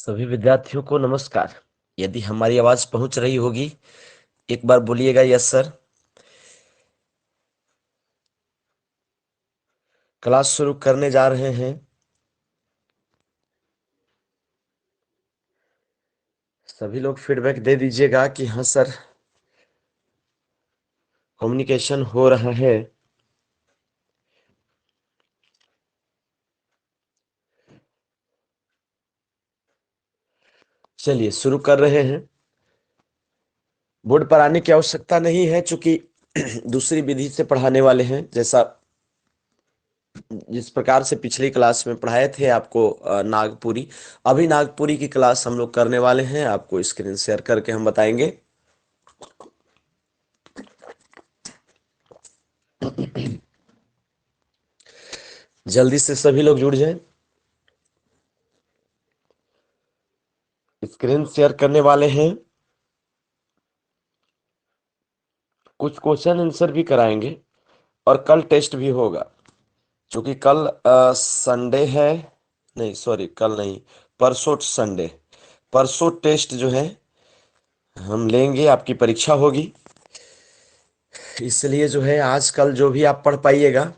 सभी विद्यार्थियों को नमस्कार। यदि हमारी आवाज पहुंच रही होगी एक बार बोलिएगा यस सर। क्लास शुरू करने जा रहे हैं। सभी लोग फीडबैक दे दीजिएगा कि हाँ सर कम्युनिकेशन हो रहा है। चलिए शुरू कर रहे हैं। बोर्ड पर आने की आवश्यकता नहीं है चूंकि दूसरी विधि से पढ़ाने वाले हैं। जैसा जिस प्रकार से पिछली क्लास में पढ़ाए थे आपको नागपुरी, अभी नागपुरी की क्लास हम लोग करने वाले हैं। आपको स्क्रीन शेयर करके हम बताएंगे। जल्दी से सभी लोग जुड़ जाएं। स्क्रीन शेयर करने वाले हैं। कुछ क्वेश्चन आंसर भी कराएंगे और कल टेस्ट भी होगा। क्योंकि कल संडे है, नहीं सॉरी कल नहीं, परसों संडे, परसों टेस्ट जो है हम लेंगे, आपकी परीक्षा होगी। इसलिए जो है आज कल जो भी आप पढ़ पाइएगा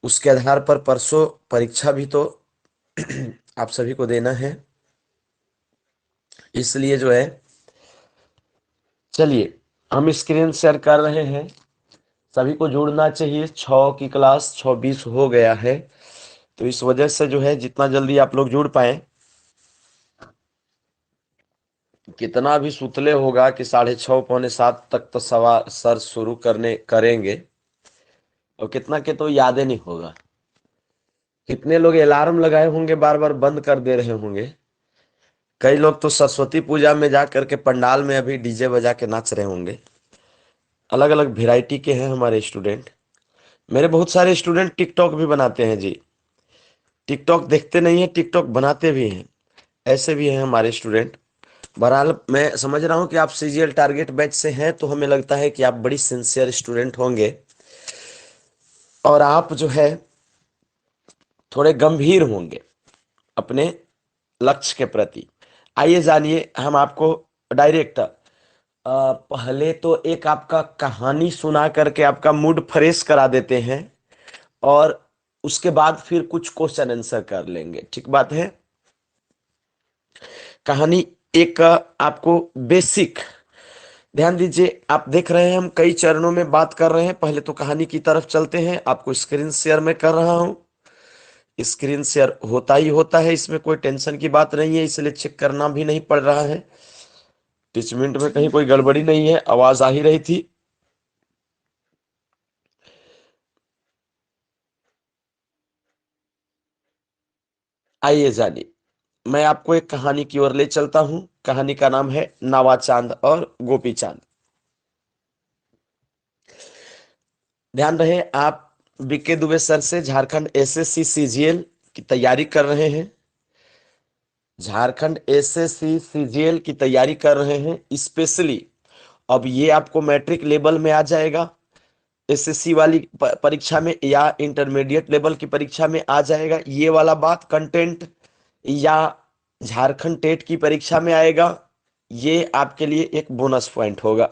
उसके आधार पर परसों परीक्षा भी तो आप सभी को देना है। इसलिए जो है चलिए हम स्क्रीन शेयर कर रहे हैं। सभी को जुड़ना चाहिए। 6 की क्लास 6:20 हो गया है, तो इस वजह से जो है जितना जल्दी आप लोग जुड़ पाए। कितना भी सुतले होगा कि 6:30 6:45 तक तो सवाल सर शुरू करने करेंगे, और कितना के तो याद ही नहीं होगा। कितने लोग अलार्म लगाए होंगे बार बार बंद कर दे रहे होंगे। कई लोग तो सरस्वती पूजा में जा करके पंडाल में अभी डीजे बजा के नाच रहे होंगे। अलग अलग वेराइटी के हैं हमारे स्टूडेंट। मेरे बहुत सारे स्टूडेंट टिकटॉक भी बनाते हैं जी। टिकटॉक देखते नहीं है, टिकटॉक बनाते भी हैं। ऐसे भी हैं हमारे स्टूडेंट। बहरहाल मैं समझ रहा हूँ कि आप सीजीएल टारगेट बैच से हैं, तो हमें लगता है कि आप बड़ी सिंसियर स्टूडेंट होंगे और आप जो है थोड़े गंभीर होंगे अपने लक्ष्य के प्रति। आइए जानिए, हम आपको डायरेक्ट पहले तो एक आपका कहानी सुना करके आपका मूड फ्रेश करा देते हैं और उसके बाद फिर कुछ क्वेश्चन आंसर कर लेंगे। ठीक बात है। कहानी एक आपको बेसिक ध्यान दीजिए। आप देख रहे हैं हम कई चरणों में बात कर रहे हैं। पहले तो कहानी की तरफ चलते हैं। आपको स्क्रीन शेयर में कर रहा हूं। स्क्रीन शेयर होता ही होता है, इसमें कोई टेंशन की बात नहीं है, इसलिए चेक करना भी नहीं पड़ रहा है। टीचमेंट में कहीं कोई गड़बड़ी नहीं है, आवाज आ ही रही थी। आइए जानिए, मैं आपको एक कहानी की ओर ले चलता हूं। कहानी का नाम है नावा चांद और गोपी चांद। ध्यान रहे, आप बीके दुबे सर से झारखंड एसएससी सीजीएल की तैयारी कर रहे हैं। झारखंड एसएससी सीजीएल की तैयारी कर रहे हैं स्पेशली। अब ये आपको मैट्रिक लेवल में आ जाएगा, एसएससी वाली परीक्षा में या इंटरमीडिएट लेवल की परीक्षा में आ जाएगा ये वाला बात कंटेंट, या झारखंड टेट की परीक्षा में आएगा। ये आपके लिए एक बोनस पॉइंट होगा।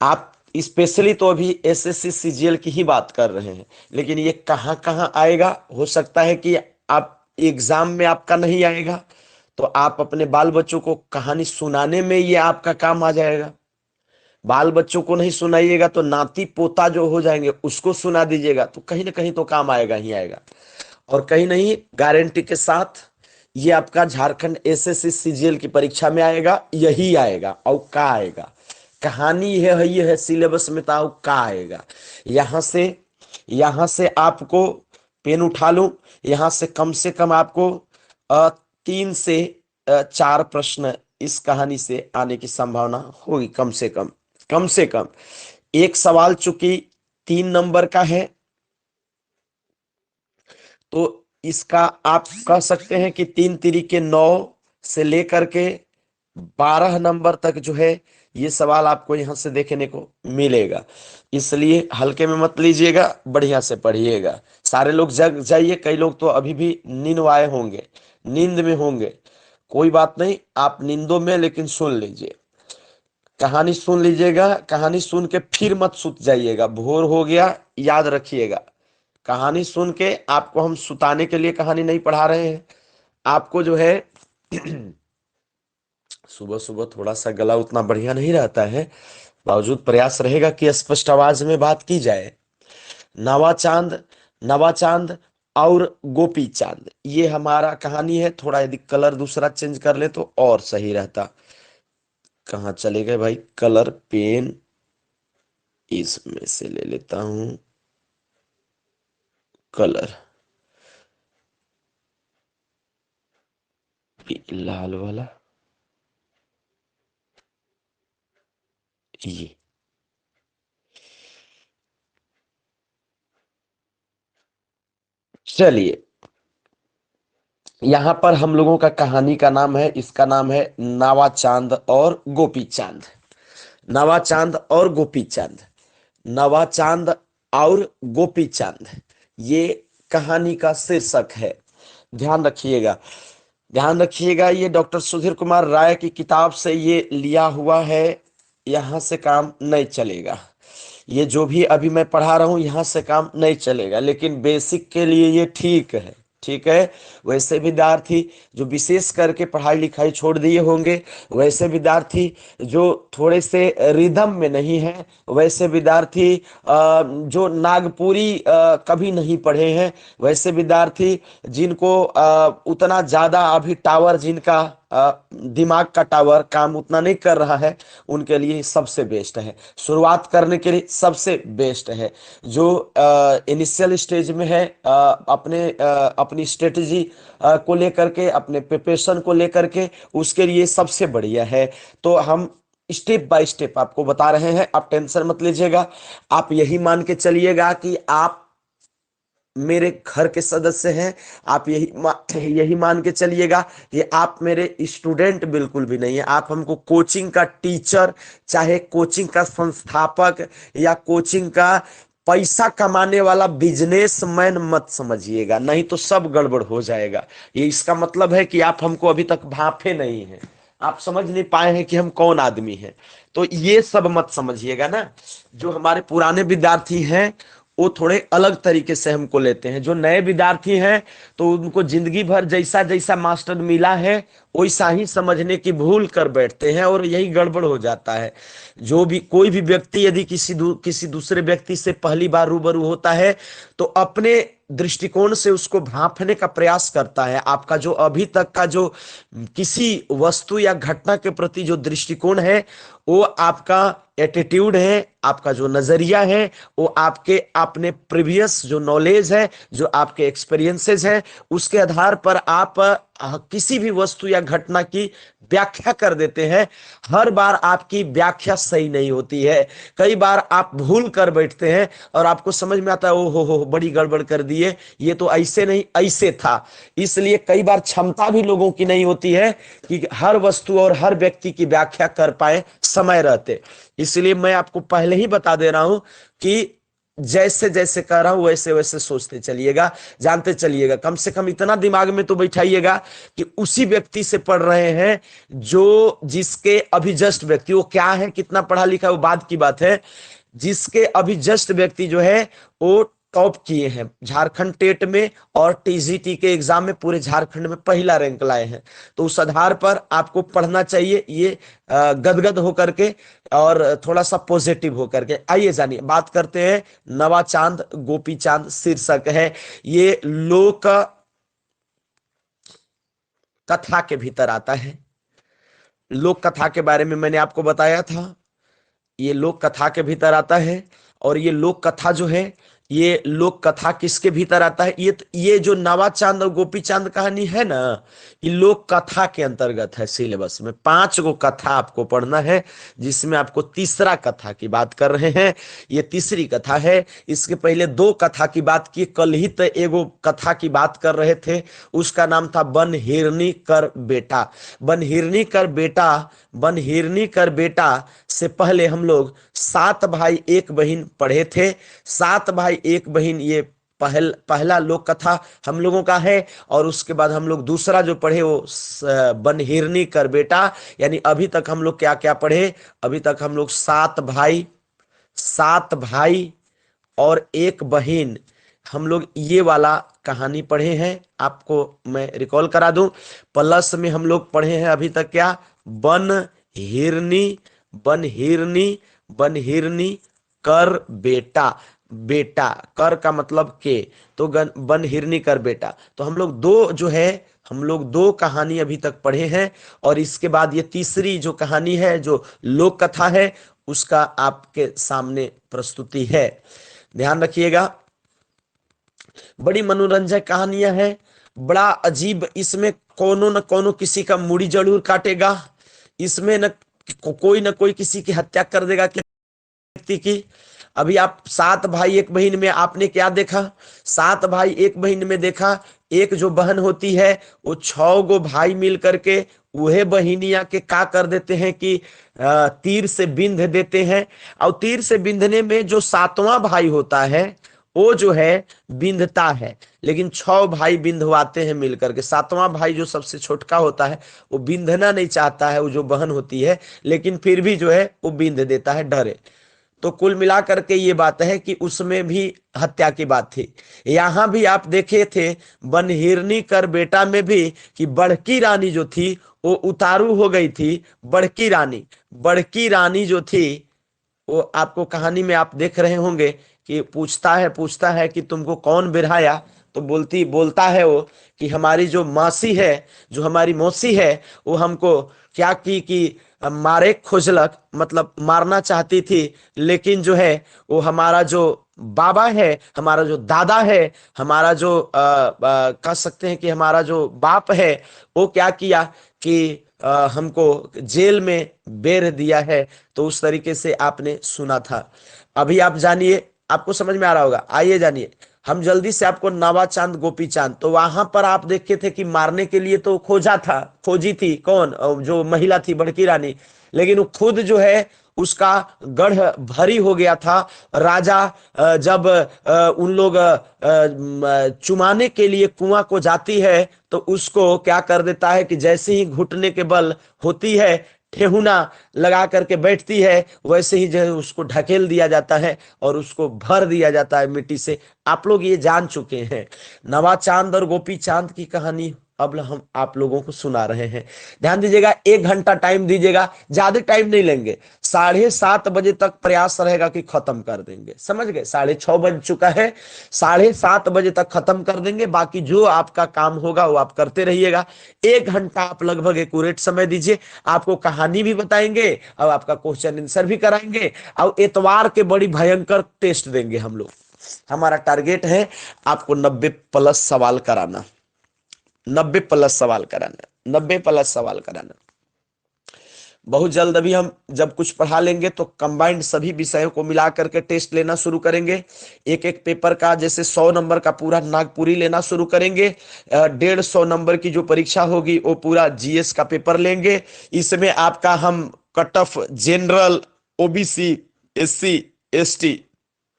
आप स्पेशली तो अभी एसएससी सीजीएल की ही बात कर रहे हैं, लेकिन ये कहाँ कहाँ आएगा, हो सकता है कि आप एग्जाम में आपका नहीं आएगा, तो आप अपने बाल बच्चों को कहानी सुनाने में ये आपका काम आ जाएगा। बाल बच्चों को नहीं सुनाइएगा तो नाती पोता जो हो जाएंगे उसको सुना दीजिएगा, तो कहीं ना कहीं तो काम आएगा ही आएगा। और कहीं नहीं, गारंटी के साथ ये आपका झारखंड एसएससी सीजीएल की परीक्षा में आएगा, यही आएगा। और का आएगा, कहानी है ये है सिलेबस में, तो का आएगा। यहां से आपको पेन उठा लूं, यहां से कम आपको 3 से 4 प्रश्न इस कहानी से आने की संभावना होगी। कम से कम, कम से कम एक सवाल चूंकि 3 नंबर का है, तो इसका आप कह सकते हैं कि 3 तिरी के 9 से लेकर के 12 नंबर तक जो है ये सवाल आपको यहां से देखने को मिलेगा। इसलिए हल्के में मत लीजिएगा, बढ़िया से पढ़िएगा। सारे लोग जग जाइए, कई लोग तो अभी भी नींद आए होंगे, नींद में होंगे। कोई बात नहीं, आप नींदों में लेकिन सुन लीजिए, कहानी सुन लीजिएगा। कहानी सुन के फिर मत सुत जाइएगा, भोर हो गया, याद रखिएगा। कहानी सुन के, आपको हम सुताने के लिए कहानी नहीं पढ़ा रहे हैं, आपको जो है सुबह सुबह थोड़ा सा गला उतना बढ़िया नहीं रहता है, बावजूद प्रयास रहेगा कि स्पष्ट आवाज में बात की जाए। नवा चांद, नवा चांद और गोपी चांद, ये हमारा कहानी है। थोड़ा यदि कलर दूसरा चेंज कर ले तो और सही रहता। कहाँ चले गए भाई कलर पेन, इसमें से ले लेता हूं कलर, लाल वाला, ये चलिए। यहां पर हम लोगों का कहानी का नाम है, इसका नाम है नावा चांद और गोपी चांद। नवा चांद और गोपी चांद, नवा चांद और गोपी चांद, ये कहानी का शीर्षक है। ध्यान रखिएगा, ध्यान रखिएगा, ये डॉक्टर सुधीर कुमार राय की किताब से ये लिया हुआ है। यहां से काम नहीं चलेगा, ये जो भी अभी मैं पढ़ा रहा हूं यहां से काम नहीं चलेगा, लेकिन बेसिक के लिए ये ठीक है। ठीक है, वैसे विद्यार्थी जो विशेष करके पढ़ाई लिखाई छोड़ दिए होंगे, वैसे विद्यार्थी जो थोड़े से रिदम में नहीं है, वैसे विद्यार्थी जो नागपुरी कभी नहीं पढ़े हैं, वैसे विद्यार्थी जिनको उतना ज्यादा अभी टावर, जिनका दिमाग का टावर काम उतना नहीं कर रहा है, उनके लिए सबसे बेस्ट है। शुरुआत करने के लिए सबसे बेस्ट है। जो इनिशियल स्टेज में है, अपनी स्ट्रेटजी को लेकर के, अपने प्रिपरेशन को लेकर के, उसके लिए सबसे बढ़िया है। तो हम स्टेप बाय स्टेप आपको बता रहे हैं, आप टेंशन मत लीजिएगा। आप यही मान के चलिएगा कि आप मेरे घर के सदस्य हैं, आप यही मान के चलिएगा कि आप मेरे स्टूडेंट बिल्कुल भी नहीं है। आप हमको कोचिंग का टीचर, चाहे कोचिंग का संस्थापक, या कोचिंग का पैसा कमाने वाला बिजनेसमैन मत समझिएगा, नहीं तो सब गड़बड़ हो जाएगा। ये इसका मतलब है कि आप हमको अभी तक भांपे नहीं हैं, आप समझ नहीं पाए हैं कि हम कौन आदमी हैं। तो ये सब मत समझिएगा ना। जो हमारे पुराने विद्यार्थी हैं वो थोड़े अलग तरीके से हमको लेते हैं, जो नए विद्यार्थी हैं तो उनको जिंदगी भर जैसा जैसा मास्टर मिला है वैसा ही समझने की भूल कर बैठते हैं, और यही गड़बड़ हो जाता है। जो भी कोई भी व्यक्ति यदि किसी दूसरे व्यक्ति से पहली बार रूबरू होता है तो अपने दृष्टिकोण से उसको भांपने का प्रयास करता है। आपका जो अभी तक का जो किसी वस्तु या घटना के प्रति जो दृष्टिकोण है, वो आपका एटीट्यूड है, आपका जो नजरिया है, वो आपके अपने प्रीवियस जो नॉलेज है, जो आपके एक्सपीरियंसेस हैं, उसके आधार पर आप किसी भी वस्तु या घटना की व्याख्या कर देते हैं। हर बार आपकी व्याख्या सही नहीं होती है, कई बार आप भूल कर बैठते हैं और आपको समझ में आता है ओ हो बड़ी गड़बड़ कर दिए, ये तो ऐसे नहीं ऐसे था। इसलिए कई बार क्षमता भी लोगों की नहीं होती है कि हर वस्तु और हर व्यक्ति की व्याख्या कर पाए समय रहते। इसलिए मैं आपको पहले ही बता दे रहा हूं कि जैसे जैसे कह रहा हूं वैसे वैसे सोचते चलिएगा, जानते चलिएगा। कम से कम इतना दिमाग में तो बैठाइएगा कि उसी व्यक्ति से पढ़ रहे हैं जो जिसके अभी जस्ट व्यक्ति, वो क्या है कितना पढ़ा लिखा है वो बाद की बात है, जिसके अभी जस्ट व्यक्ति जो है वो टॉप किए हैं झारखंड टेट में और टीजीटी के एग्जाम में, पूरे झारखंड में पहला रैंक लाए हैं। तो उस आधार पर आपको पढ़ना चाहिए ये गदगद होकर के और थोड़ा सा पॉजिटिव होकर के। आइए जानिए, बात करते हैं नवा चांद गोपी चांद शीर्षक है। ये लोक कथा के भीतर आता है। लोक कथा के बारे में मैंने आपको बताया था, ये लोक कथा के भीतर आता है। और ये लोक कथा जो है, ये लोक कथा किसके भीतर आता है? ये जो नवा चांद और गोपी चांद कहानी है ना, ये लोक कथा के अंतर्गत है। सिलेबस में 5 गो कथा आपको पढ़ना है, जिसमें आपको तीसरा कथा की बात कर रहे हैं। ये तीसरी कथा है। इसके पहले 2 कथा की बात की, कल ही तो एगो कथा की बात कर रहे थे, उसका नाम था बन हिरनी कर बेटा। बन हिरनी कर बेटा, बन हिरनी कर बेटा से पहले हम लोग 7 भाई 1 बहन पढ़े थे। 7 भाई 1 बहन, ये पहला लोक कथा हम लोगों का है। और उसके बाद हम लोग दूसरा जो पढ़े वो बनहिरनी कर बेटा, यानी अभी तक हम लोग क्या क्या पढ़े, अभी तक हम लोग सात भाई और एक बहन, हम लोग ये वाला कहानी पढ़े हैं। आपको मैं रिकॉल करा दूं, प्लस में हम लोग पढ़े हैं अभी तक क्या, बन हिरनी, बन हिरनी, बन हिरनी कर बेटा, बेटा कर का मतलब के, तो बन हिरनी कर बेटा। तो हम लोग दो जो है, हम लोग दो कहानी अभी तक पढ़े हैं। और इसके बाद ये तीसरी जो कहानी है जो लोक कथा है, उसका आपके सामने प्रस्तुति है। ध्यान रखिएगा, बड़ी मनोरंजक कहानियां हैं, बड़ा अजीब, इसमें कोनो न कोनो किसी का मुड़ी जरूर काटेगा, इसमें कोई न कोई किसी की हत्या कर देगा व्यक्ति की। अभी आप सात भाई एक बहन में आपने क्या देखा, सात भाई एक बहन में देखा, एक जो बहन होती है वो 6 गो भाई मिल करके वह बहनिया के का कर देते हैं कि तीर से बिंध देते हैं। और तीर से बिंधने में जो सातवां भाई होता है वो जो है बिंधता है, लेकिन 6 भाई बिंधवाते हैं मिलकर के। सातवां भाई जो सबसे छोटका होता है वो बिंधना नहीं चाहता है, वो जो बहन होती है, लेकिन फिर भी जो है वो बिंध देता है डरे। तो कुल मिलाकर के ये बात है कि उसमें भी हत्या की बात थी। यहां भी आप देखे थे बनहिरनी कर बेटा में भी कि बड़की रानी जो थी वो उतारू हो गई थी। बड़की रानी जो थी वो आपको कहानी में आप देख रहे होंगे कि पूछता है कि तुमको कौन बिठाया, तो बोलता है वो कि हमारी जो मासी है, जो हमारी मौसी है, वो हमको क्या की कि मारे खोजलक, मतलब मारना चाहती थी, लेकिन जो है वो हमारा जो बाबा है, हमारा जो दादा है, हमारा जो कह सकते हैं कि हमारा जो बाप है, वो क्या किया कि हमको जेल में बेर दिया है। तो उस तरीके से आपने सुना था। अभी आप जानिए, आपको समझ में आ रहा होगा, आइए जानिए। हम जल्दी से आपको नवा चांद गोपी चांद, तो वहां पर आप देखे थे कि मारने के लिए तो खोजी थी कौन, जो महिला थी बड़की रानी, लेकिन वो खुद जो है उसका गढ़ भरी हो गया था। राजा जब उन लोग चुमाने के लिए कुआं को जाती है तो उसको क्या कर देता है कि जैसे ही घुटने के बल होती है, ठेहुना लगा करके बैठती है, वैसे ही जो है उसको ढकेल दिया जाता है और उसको भर दिया जाता है मिट्टी से। आप लोग ये जान चुके हैं। नवा चांद और गोपी चांद की कहानी अब हम आप लोगों को सुना रहे हैं। ध्यान दीजिएगा, 1 घंटा टाइम दीजिएगा, ज्यादा टाइम नहीं लेंगे। 7:30 बजे तक प्रयास रहेगा कि खत्म कर देंगे, समझ गए? 6:30 बज चुका है, 7:30 बजे तक खत्म कर देंगे। बाकी जो आपका काम होगा वो आप करते रहिएगा। 1 घंटा आप लगभग एक्यूरेट समय दीजिए। आपको कहानी भी बताएंगे और आपका क्वेश्चन आंसर भी कराएंगे, और एतवार के बड़ी भयंकर टेस्ट देंगे हम लोग। हमारा टारगेट है आपको 90+ सवाल कराना, 90+ सवाल कराना, 90+ सवाल कराना। बहुत जल्द अभी हम जब कुछ पढ़ा लेंगे तो कंबाइंड सभी विषयों को मिला करके टेस्ट लेना शुरू करेंगे। एक एक पेपर का जैसे 100 नंबर का पूरा नागपुरी लेना शुरू करेंगे। 150 नंबर की जो परीक्षा होगी वो पूरा जीएस का पेपर लेंगे। इसमें आपका हम cut off general, OBC, SC, ST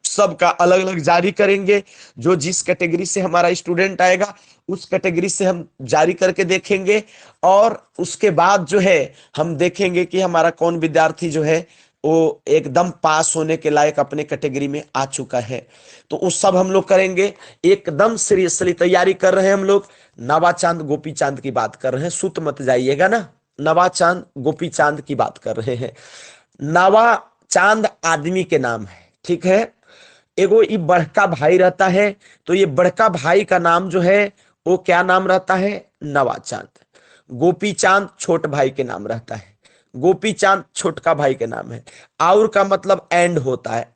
सबका अलग अलग जारी करेंगे। जो जिस कैटेगरी से हमारा स्टूडेंट आएगा उस कैटेगरी से हम जारी करके देखेंगे, और उसके बाद जो है हम देखेंगे कि हमारा कौन विद्यार्थी जो है वो एकदम पास होने के लायक अपने कैटेगरी में आ चुका है। तो वो सब हम लोग करेंगे। एकदम सीरियसली तैयारी कर रहे हैं हम लोग। नवा चांद गोपी चांद की बात कर रहे हैं, सुत मत जाइएगा ना। नवा चांद गोपी चांद की बात कर रहे हैं। नवा चांद आदमी के नाम है, ठीक है। एगो ये बड़का भाई रहता है, तो ये बड़का भाई का नाम जो है वो क्या नाम रहता है? नवा चांद। गोपी चांद छोट भाई के नाम रहता है। गोपी चांद छोटका भाई के नाम है। और का मतलब एंड होता है,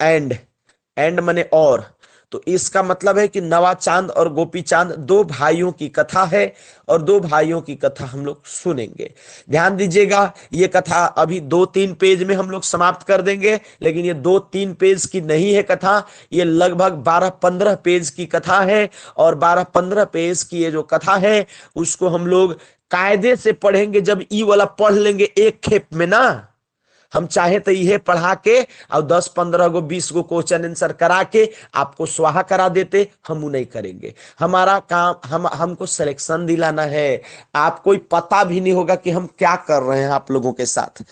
एंड माने और। तो इसका मतलब है कि नवा चांद और गोपी चांद दो भाइयों की कथा है, और दो भाइयों की कथा हम लोग सुनेंगे। ध्यान दीजिएगा, ये कथा अभी 2-3 पेज में हम लोग समाप्त कर देंगे, लेकिन ये 2-3 पेज की नहीं है कथा, ये लगभग 12-15 पेज की कथा है। और 12-15 पेज की ये जो कथा है उसको हम लोग कायदे से पढ़ेंगे। जब ई वाला पढ़ लेंगे एक खेप में ना, हम चाहे तो यह पढ़ा के और 10-15 गो 20 गो क्वेश्चन आंसर करा के आपको स्वाहा करा देते, हम नहीं करेंगे। हमारा काम हमको सिलेक्शन दिलाना है। आप कोई पता भी नहीं होगा कि हम क्या कर रहे हैं आप लोगों के साथ।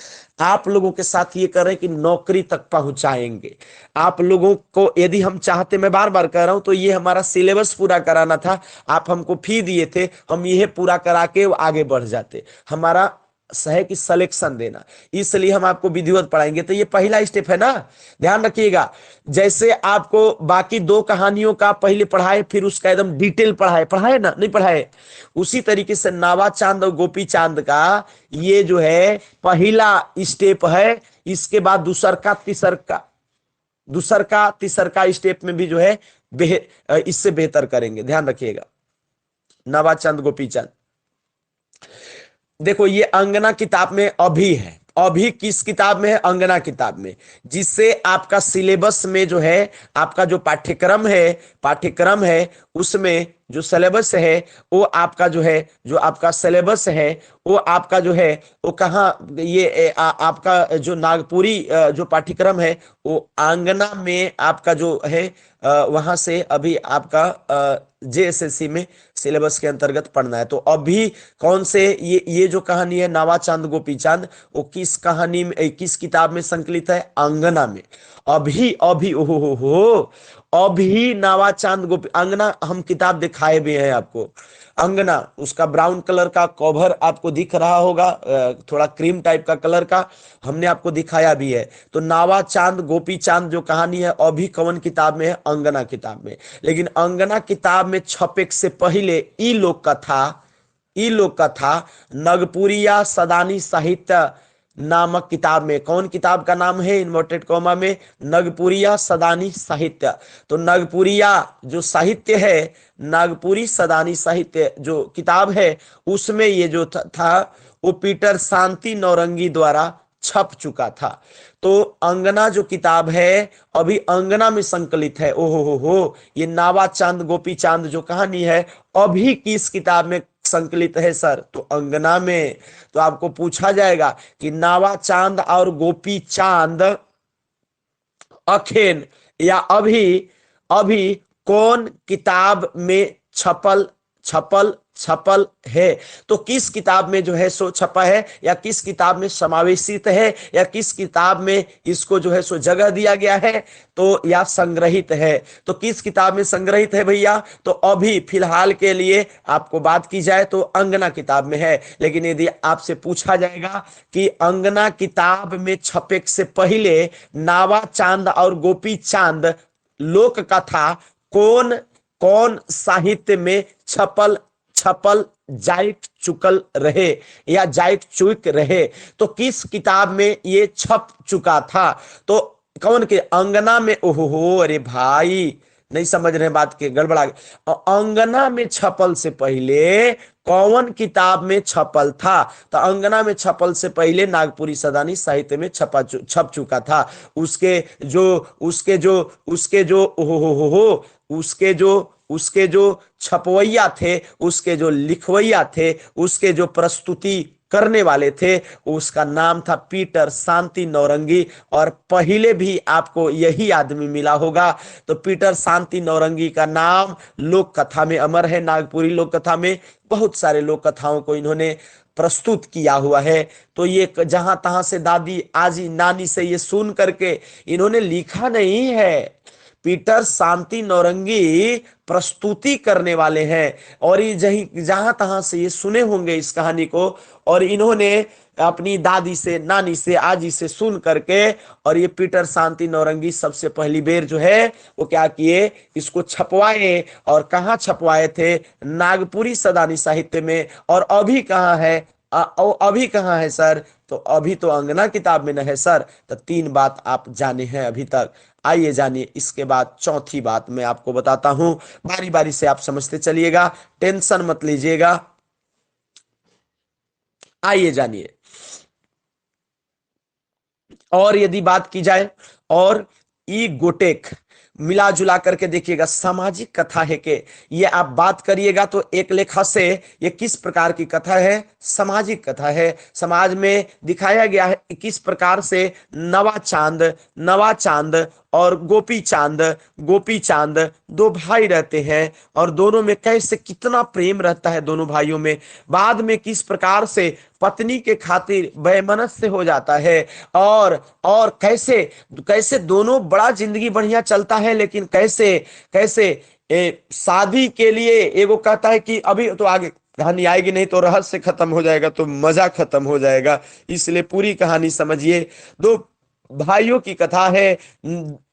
आप लोगों के साथ ये कर रहे हैं कि नौकरी तक पहुंचाएंगे आप लोगों को। यदि हम चाहते, मैं बार बार कह रहा हूं, तो ये हमारा सिलेबस पूरा कराना था। आप हमको फी दिए थे, हम यह पूरा करा के आगे बढ़ जाते। हमारा है कि सिलेक्शन देना, इसलिए हम आपको विधिवत पढ़ाएंगे। तो ये पहला स्टेप है ना, ध्यान रखिएगा। जैसे आपको बाकी 2 कहानियों का पहले पढ़ाए, फिर उसका एकदम डिटेल पढ़ाए, पढ़ाए ना, नहीं पढ़ाए, उसी तरीके से नावा चांद और गोपी चांद का ये जो है पहला स्टेप है। इसके बाद दूसर का तीसर का स्टेप में भी जो है इससे बेहतर करेंगे, ध्यान रखिएगा। नावा चांद गोपी चांद, देखो ये अंगना किताब में अभी है। अभी किस किताब में है? अंगना किताब में, जिससे आपका सिलेबस में जो है, आपका जो पाठ्यक्रम है उसमें जो सिलेबस है वो आपका जो है, जो आपका सिलेबस है वो आपका जो है वो कहाँ, ये आपका जो नागपुरी जो पाठ्यक्रम है वो आंगना में आपका जो है वहां से अभी आपका जेएसएससी में सिलेबस के अंतर्गत पढ़ना है। तो अभी कौन से ये जो कहानी है नावा चांद गोपी चांद, वो किस कहानी में, किस किताब में संकलित है? अंगना में। अभी अभी ओहो हो, अभी नावा चांद गोपी अंगना हम किताब दिखाए भी हैं आपको। अंगना, उसका ब्राउन कलर का कवर आपको दिख रहा होगा, थोड़ा क्रीम टाइप का कलर का, हमने आपको दिखाया भी है। तो नावा चांद गोपी चांद जो कहानी है अभी कौन किताब में है? अंगना किताब में। लेकिन अंगना किताब में छपे से पहले ई लोग का था नगपुरिया सदानी साहित्य नामक किताब में। कौन किताब का नाम है? इन्वर्टेड कॉमा में नगपुरिया सदानी साहित्य। तो नगपुरिया जो साहित्य है, नागपुरी सदानी साहित्य जो किताब है, उसमें ये जो था वो पीटर शांति नौरंगी द्वारा छप चुका था। तो अंगना जो किताब है अभी अंगना में संकलित है। ओहो हो, ये नावा चांद गोपी चांद जो कहानी है अभी किस किताब में संकलित है सर? तो अंगना में। तो आपको पूछा जाएगा कि नावा चांद और गोपी चांद अखेन या अभी अभी कौन किताब में छपल छपल छपल है? तो किस किताब में जो है सो छपा है, या किस किताब में समावेशित है, या किस किताब में इसको जो है सो जगह दिया गया है, तो या संग्रहित है? तो किस किताब में संग्रहित है भैया? तो अभी फिलहाल के लिए आपको बात की जाए तो अंगना किताब में है। लेकिन यदि आपसे पूछा जाएगा कि अंगना किताब में छपे से पहले नावा चांद और गोपी चांद लोक कथा कौन कौन साहित्य में छपल छपल जाइत चुकल रहे या जाइत चुक रहे, तो किस किताब में ये छप चुका था? तो कौन के? अंगना में। ओहो, अरे भाई नहीं समझ रहे बात के, गड़बड़ा गया। अंगना में छपल से पहले कौन किताब में छपल था? तो अंगना में छपल से पहले नागपुरी सदानी साहित्य में छप चुका था। उसके जो छपवैया थे, उसके जो लिखवैया थे, उसके जो प्रस्तुति करने वाले थे, उसका नाम था पीटर शांति नौरंगी। और पहले भी आपको यही आदमी मिला होगा। तो पीटर शांति नौरंगी का नाम लोक कथा में अमर है। नागपुरी लोक कथा में बहुत सारे लोक कथाओं को इन्होंने प्रस्तुत किया हुआ है। तो ये जहां तहां से दादी आजी नानी से ये सुन करके इन्होंने लिखा नहीं है। पीटर शांति नौरंगी प्रस्तुति करने वाले हैं, और ये जहां तहां से ये सुने होंगे इस कहानी को, और इन्होंने अपनी दादी से नानी से आजी से सुन करके, और ये पीटर शांति नौरंगी सबसे पहली बेर जो है वो क्या किए, इसको छपवाए। और कहाँ छपवाए थे? नागपुरी सदानी साहित्य में। और अभी कहाँ है? अभी कहाँ है सर? तो अभी तो अंगना किताब में न है सर। तो 3 बात आप जाने हैं अभी तक। आइए जानिए इसके बाद चौथी बात मैं आपको बताता हूं। बारी बारी से आप समझते चलिएगा, टेंशन मत लीजिएगा। आइए जानिए। और यदि बात की जाए, और ई गोटेक मिला जुला करके देखिएगा, सामाजिक कथा है कि ये आप बात करिएगा तो एक लेखा से ये किस प्रकार की कथा है, सामाजिक कथा है। समाज में दिखाया गया है किस प्रकार से नवा चांद और गोपी चांद दो भाई रहते हैं और दोनों में कैसे कितना प्रेम रहता है दोनों भाइयों में। बाद में किस प्रकार से पत्नी के खातिर वैमनस्य हो जाता है और कैसे कैसे दोनों बड़ा जिंदगी बढ़िया चलता है, लेकिन कैसे कैसे शादी के लिए एगो कहता है कि अभी तो आगे कहानी आएगी, नहीं तो रहस्य खत्म हो जाएगा तो मजा खत्म हो जाएगा, इसलिए पूरी कहानी समझिए। दो भाइयों की कथा है,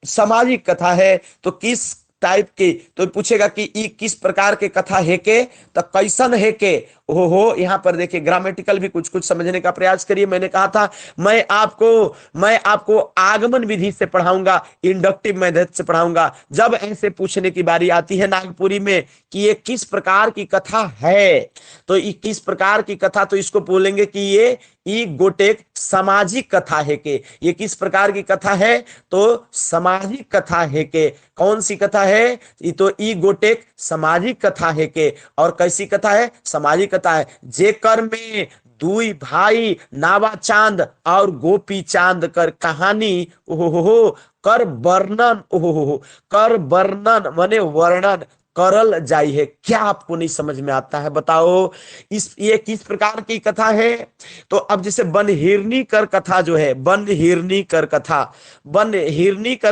सामाजिक कथा है। तो किस टाइप की, तो पूछेगा कि ई किस प्रकार के कथा है के, तो कैसन है के। हो यहाँ पर देखिए ग्रामेटिकल भी कुछ कुछ समझने का प्रयास करिए। मैंने कहा था मैं आपको आगमन विधि से पढ़ाऊंगा, इंडक्टिव मेथड से पढ़ाऊंगा। जब ऐसे पूछने की बारी आती है नागपुरी में कि ये किस प्रकार की कथा है, तो ये किस प्रकार की कथा, तो इसको बोलेंगे कि ये ई गोटेक सामाजिक कथा है के। ये किस प्रकार की कथा है, तो सामाजिक कथा है के। कौन सी कथा है, ये तो ई गोटेक सामाजिक कथा है के। और कैसी कथा है, सामाजिक कथा है। जेकर में दुई भाई नावा चांद और गोपी चांद कर कहानी ओहो कर वर्णन, ओहो कर वर्णन माने वर्णन करल जाई है। क्या आपको नहीं समझ में आता है बताओ, ये किस प्रकार की कथा है। तो अब जैसे बन हिरनी कर कथा जो है, बन हिरनी कर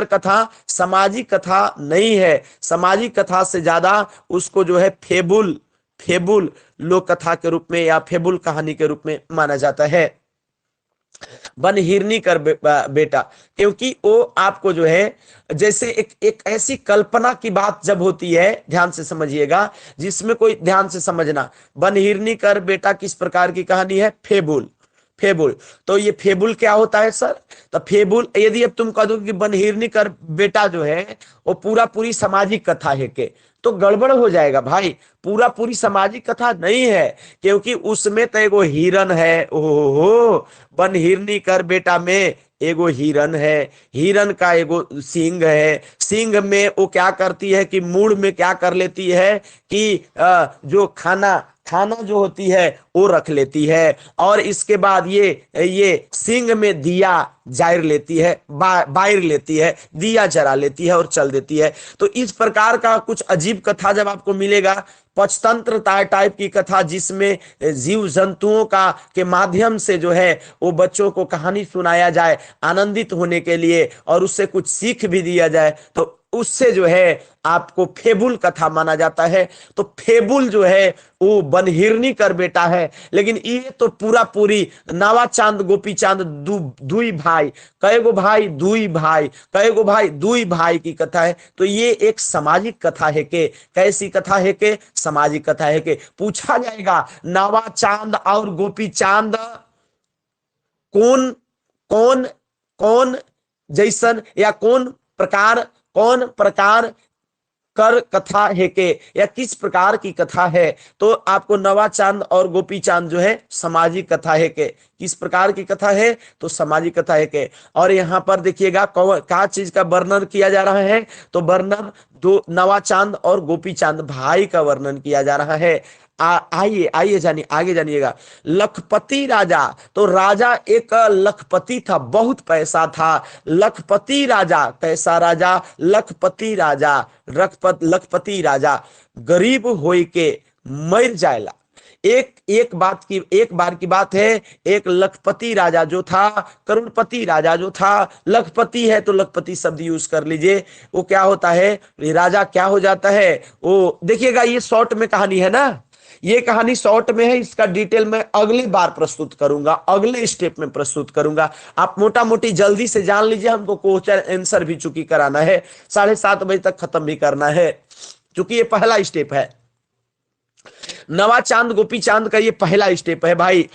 कथा सामाजिक कथा नहीं है। सामाजिक कथा से ज्यादा उसको जो है फेबुल लोक कथा के रूप में या फेबुल कहानी के रूप में माना जाता है। बन हिरनी कर बेटा, क्योंकि वो आपको जो है जैसे एक ऐसी कल्पना की बात जब होती है, ध्यान से समझिएगा, जिसमें कोई ध्यान से समझना। बन हिरनी कर बेटा किस प्रकार की कहानी है, फेबुल। तो ये फेबुल क्या होता है सर, तो फेबुल यदि अब तुम कह दो कि बन हिरनी कर बेटा जो है वो पूरी सामाजिक कथा है के, तो गड़बड़ हो जाएगा भाई। पूरी सामाजिक कथा नहीं है, क्योंकि उसमें तो एगो हिरन है। ओहो, बन हिरनी कर बेटा में एगो हिरन है, हिरन का एगो सींग है। सींग में वो क्या करती है कि मूड में क्या कर लेती है कि जो खाना जो होती है वो रख लेती है, और इसके बाद ये सींग में दिया जायर लेती है, बायर लेती है, दिया जरा लेती है और चल देती है। तो इस प्रकार का कुछ अजीब कथा जब आपको मिलेगा, पंचतंत्र टाइप की कथा, जिसमें जीव जंतुओं का के माध्यम से जो है वो बच्चों को कहानी सुनाया जाए आनंदित होने के लिए, और उससे कुछ सीख भी दिया जाए, तो उससे जो है आपको फेबुल कथा माना जाता है। तो फेबुल जो है वो बनहिरनी कर बेटा है, लेकिन ये तो पूरी नावा चांद गोपी चांद दुई भाई, कएगो भाई दुई भाई की कथा है। तो ये एक सामाजिक कथा है के, कैसी कथा है के, सामाजिक कथा है के। पूछा जाएगा नावा चांद और गोपी चांद कौन कौन कौन जैसन या कौन प्रकार कर कथा है के, या किस प्रकार की कथा है, तो आपको नवा चांद और गोपी चांद जो है सामाजिक कथा है के। किस प्रकार की कथा है, तो सामाजिक कथा है के। और यहाँ पर देखिएगा क्या चीज का वर्णन किया जा रहा है, तो वर्णन दो नवा चांद और गोपी चांद भाई का वर्णन किया जा रहा है। आइए जानिए, आगे जानिएगा। लखपति राजा, तो राजा एक लखपति था, बहुत पैसा था। लखपति राजा, कैसा राजा, लखपति राजा गरीब होई के मर जाएला। एक बार की बात है, एक लखपति राजा जो था, करोड़पति राजा जो था, लखपति है तो लखपति शब्द यूज कर लीजिए। वो क्या होता है, राजा क्या हो जाता है, वो देखिएगा ये शॉर्ट में कहानी है ना, ये कहानी शॉर्ट में है, इसका डिटेल मैं अगली बार प्रस्तुत करूंगा, अगले स्टेप में प्रस्तुत करूंगा। आप मोटा मोटी जल्दी से जान लीजिए, हमको क्वेश्चन आंसर भी चूंकि कराना है, 7:30 बजे तक खत्म भी करना है, चूंकि ये पहला स्टेप है। नवा चांद गोपी चांद का ये पहला स्टेप है भाई।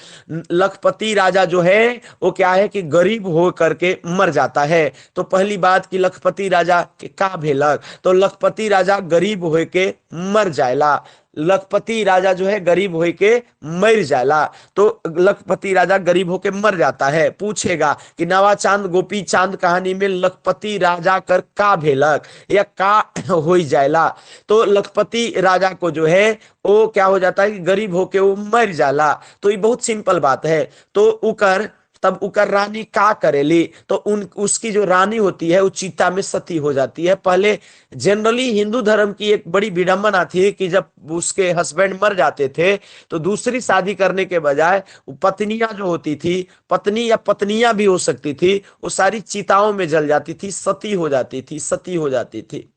लखपति राजा जो है वो क्या है कि गरीब हो करके मर जाता है। तो पहली बात कि लखपति राजा के का भेलक, तो लखपति राजा गरीब हो के मर जाएला। लखपति राजा जो है गरीब होके मर जाला। तो लखपति राजा गरीब होके मर जाता है। पूछेगा कि नवा चांद गोपी चांद कहानी में लखपति राजा कर का भेलक या का हो जायला। तो लखपति राजा को जो है वो क्या हो जाता है कि गरीब होके वो मर जाला। तो ये बहुत सिंपल बात है। तो उकर तब उकर रानी का करेली, तो उसकी जो रानी होती है वो चिता में सती हो जाती है। पहले जनरली हिंदू धर्म की एक बड़ी विडंबना थी कि जब उसके हस्बैंड मर जाते थे तो दूसरी शादी करने के बजाय पत्नियां जो होती थी, पत्नी या पत्नियां भी हो सकती थी, वो सारी चिताओं में जल जाती थी, सती हो जाती थी, सती हो जाती थी।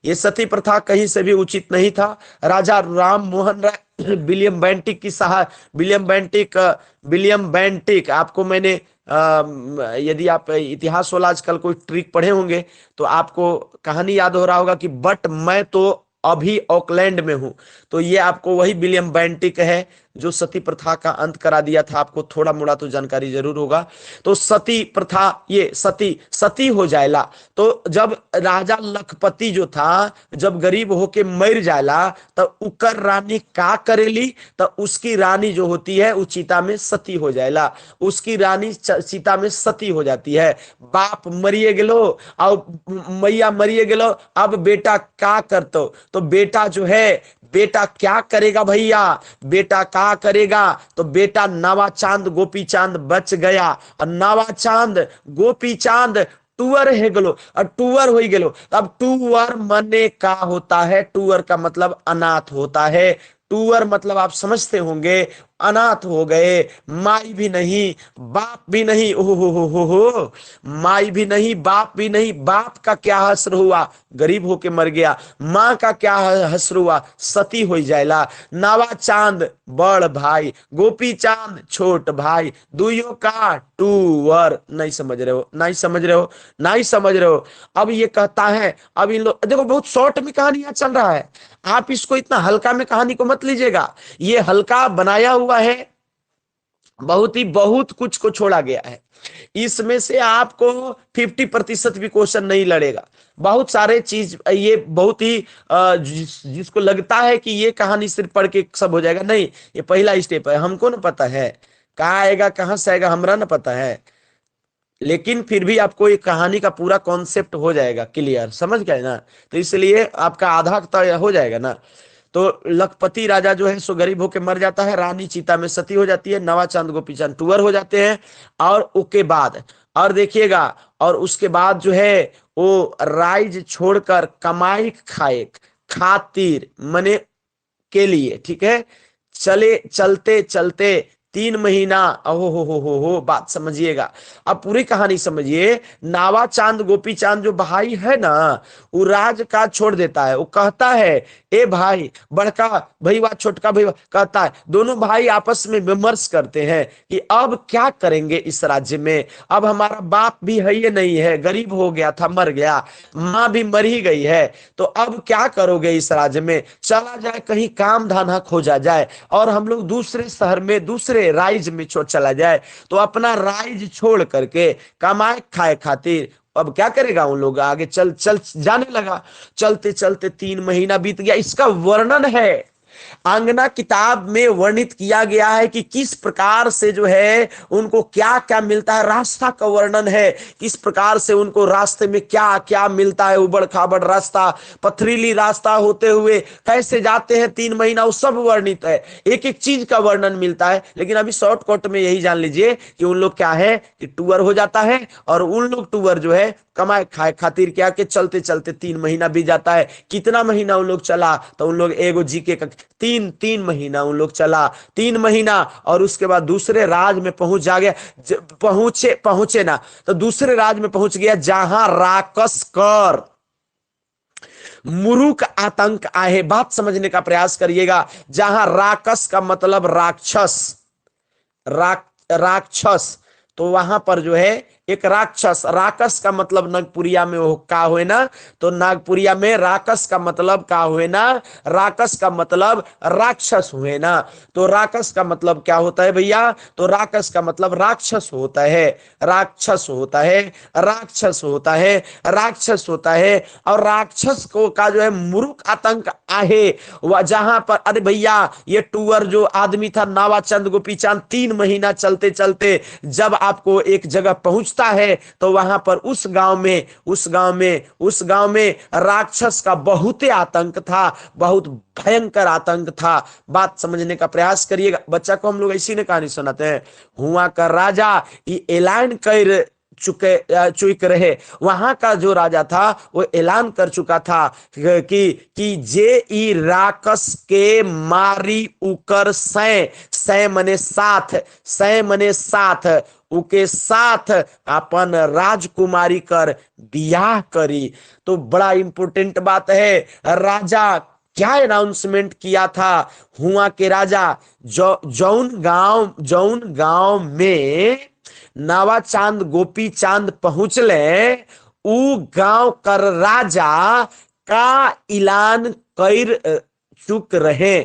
ये सती प्रथा कहीं से भी उचित नहीं था। राजा राम मोहन राय विलियम बेंटिक आपको मैंने यदि आप इतिहास वाला आजकल कोई ट्रिक पढ़े होंगे तो आपको कहानी याद हो रहा होगा कि बट मैं तो अभी ऑकलैंड में हूं। तो ये आपको वही विलियम बेंटिक है जो सती प्रथा का अंत करा दिया था। आपको थोड़ा मोड़ा तो जानकारी जरूर होगा। तो सती प्रथा, ये सती सती हो जाएला। तो जब राजा लखपति जो था जब गरीब होके मर जाएला तब उकर रानी का करेली, तब उसकी रानी जो होती है वो चिता में सती हो जाएला। उसकी रानी चिता में सती हो जाती है। बाप मरिए गेलो और मैया मरिए गेलो, अब बेटा का करतो। तो बेटा जो है, बेटा क्या करेगा भैया, बेटा क्या करेगा। तो बेटा नवा चांद गोपी चांद बच गया और नवा चांद गोपी चांद टूअर है गेलो और टूअर हो गेलो। अब टूअर मने का होता है, टूअर का मतलब अनाथ होता है। टूअर मतलब आप समझते होंगे, अनाथ हो गए, माई भी नहीं बाप भी नहीं। हो माई भी नहीं बाप भी नहीं। बाप का क्या हश्र हुआ, गरीब होके मर गया। माँ का क्या हश्र हुआ, सती हो जाएला। नावा चांद बड़ भाई, गोपी चांद छोट भाई, दुइयों का टूअर। नहीं समझ रहे हो, नहीं समझ रहे हो, नहीं समझ रहे हो। अब ये कहता है, अब इन लोग देखो बहुत शॉर्ट में कहानी यहाँ चल रहा है। आप इसको इतना हल्का में कहानी को मत लीजिएगा, ये हल्का बनाया हुआ है, बहुत कुछ को छोड़ा गया है। इसमें से आपको 50% भी क्वेश्चन नहीं लड़ेगा। बहुत सारे चीज ये बहुत ही जिसको लगता है कि ये कहानी सिर्फ पढ़ के सब हो जाएगा, नहीं, ये पहला स्टेप है। हमको ना पता है कहाँ आएगा कहाँ से आएगा, हमरा ना पता है, लेकिन फिर भी आपको एक कहानी का पूरा कॉन्सेप्ट हो जाएगा क्लियर, समझ गए ना। तो इसलिए आपका आधा तय हो जाएगा ना। तो लखपति राजा जो है सो गरीब होकर मर जाता है, रानी चिता में सती हो जाती है, नवा चांद गोपी चांद टूअर हो जाते हैं। और उसके बाद और देखिएगा, और उसके बाद जो है वो राइज छोड़कर कमाई खाए खातिर मने के लिए, ठीक है, चले चलते चलते 3 महीना। ओहो हो, बात समझिएगा। अब पूरी कहानी समझिए। नावा चांद गोपी चांद जो भाई है ना, वो राज का छोड़ देता है। वो कहता है ए भाई, बड़का भैया छोटका भैया कहता है, दोनों भाई आपस में विमर्श करते हैं कि अब क्या करेंगे इस राज्य में। अब हमारा बाप भी है ये नहीं है, गरीब हो गया था मर गया, माँ भी मर ही गई है, तो अब क्या करोगे इस राज्य में। चला जाए कहीं काम धाना खोजा जाए और हम लोग दूसरे शहर में दूसरे राइज में चला जाए। तो अपना राइज छोड़ करके कमाए खाए खातिर अब क्या करेगा उन लोग, आगे चल चल जाने लगा। चलते चलते 3 महीना बीत गया। इसका वर्णन है आंगना किताब में, वर्णित किया गया है कि किस प्रकार से जो है उनको क्या क्या मिलता है। रास्ता का वर्णन है, किस प्रकार से उनको रास्ते में क्या क्या मिलता है। उबड़ खाबड़ रास्ता, पथरीली रास्ता होते हुए कैसे जाते हैं 3 महीना, वो सब वर्णित है। एक एक चीज का वर्णन मिलता है। लेकिन अभी शॉर्टकट में यही जान लीजिए कि उन लोग क्या है कि टूअर हो जाता है, और उन लोग टूअर जो है कमाए खाए खातिर क्या के चलते चलते 3 महीना बीत जाता है। कितना महीना उन लोग चला, तो उन लोग एगो जीके का 3 महीना उन लोग चला, 3 महीना। और उसके बाद दूसरे राज में पहुंच जा गया, पहुंचे ना, तो दूसरे राज में पहुंच गया जहां राकस कर मुरुक आतंक आए। बात समझने का प्रयास करिएगा। जहां राकस का मतलब राक्षस, राक्षस, तो वहां पर जो है एक राक्षस, राकस का मतलब नागपुरिया में वो का हुए ना, तो नागपुरिया में राकस का मतलब का हुए ना, राकस का मतलब राक्षस हुए ना। तो राकस का मतलब क्या होता है भैया, तो राकस का मतलब राक्षस होता है, राक्षस होता है, राक्षस होता है, राक्षस होता है। और राक्षस को का जो है मुरुक आतंक आहे, वह जहां पर, अरे भैया ये टूअर जो आदमी था नावाचंद गोपीचंद, 3 महीना चलते चलते जब आपको एक जगह पहुंचता है तो वहां पर उस गांव में राक्षस का बहुत आतंक था, बहुत भयंकर आतंक था। बात समझने का प्रयास करिएगा। बच्चा को हम लोग ऐसी ने कहानी सुनाते हैं, हुआ का राजा ये ऐलान कर चुक रहे, वहां का जो राजा था वो ऐलान कर चुका था कि जे ई राकस के मारी उकर सै, सै मने साथ, सै मने साथ, उके साथ अपन राजकुमारी कर बियाह करी। तो बड़ा इंपोर्टेंट बात है, राजा क्या अनाउंसमेंट किया था, हुआ के राजा जौन गांव में नावा चांद गोपी चांद पहुंचले, उ गांव कर राजा का ऐलान कर चुक रहे।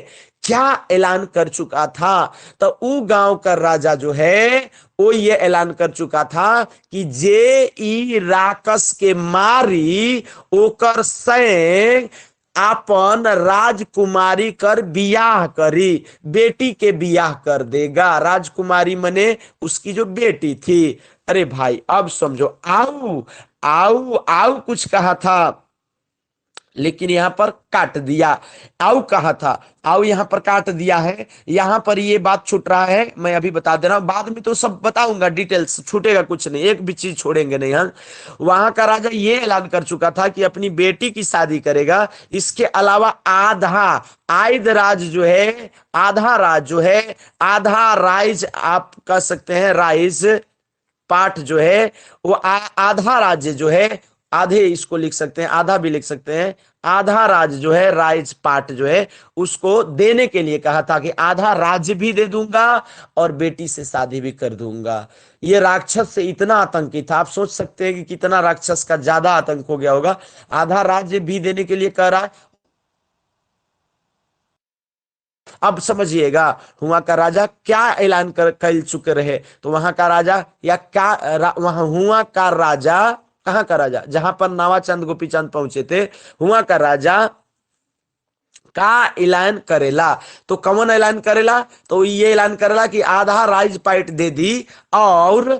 क्या ऐलान कर चुका था, तो उ गांव का राजा जो है वो ये ऐलान कर चुका था कि जे ई राकस के मारी ओकर से आपन राजकुमारी कर बियाह करी, बेटी के बियाह कर देगा। राजकुमारी मने उसकी जो बेटी थी। अरे भाई अब समझो, आओ आओ आओ कुछ कहा था लेकिन यहां पर काट दिया, आओ कहा था, आओ यहां पर काट दिया है। यहां पर ये बात छूट रहा है, मैं अभी बता दे रहा हूं, बाद में तो सब बताऊंगा, डिटेल्स छूटेगा कुछ नहीं, एक भी चीज छोड़ेंगे नहीं हम। वहां का राजा ये ऐलान कर चुका था कि अपनी बेटी की शादी करेगा, इसके अलावा आधा आयद राज जो है, आधा राज जो है, आधा राइज आप कह सकते हैं, राइज पार्ट जो है वो आधा राज्य जो है, आधे इसको लिख सकते हैं, आधा भी लिख सकते हैं, आधा राज्य जो है, राइज पार्ट जो है, उसको देने के लिए कहा था कि आधा राज्य भी दे दूंगा और बेटी से शादी भी कर दूंगा। ये राक्षस से इतना आतंकी था, आप सोच सकते हैं कि कितना राक्षस का ज्यादा आतंक हो गया होगा। आधा राज्य भी देने के लिए कह रहा है। अब समझिएगा वहां का राजा क्या ऐलान कर चुके रहे, तो वहां का राजा या क्या वहां हुआ का राजा, कहां का राजा, जहां पर नावाचंद गोपीचंद पहुंचे थे, हुआ का राजा का ऐलान करेला। तो कौन ऐलान करेला, तो ये ऐलान करेला कि आधा राज पाइट दे दी और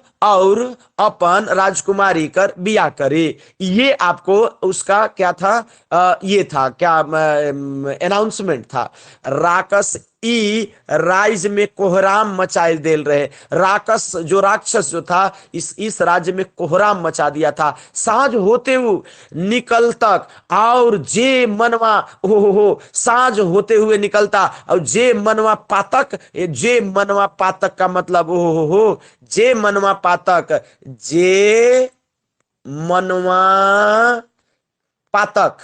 अपन राजकुमारी कर बिया करे। ये आपको उसका क्या था, ये था क्या अनाउंसमेंट था। राकस ई राज्य में कोहराम मचाए देल रहे, राकस जो राक्षस जो था इस राज्य में कोहराम मचा दिया था। साँझ होते हुए निकल तक और जे मनवा हो साँझ होते हुए निकलता, और जे मनवा पातक, जे मनवा पातक का मतलब हो जे मनवा पातक, जे मनवा पातक,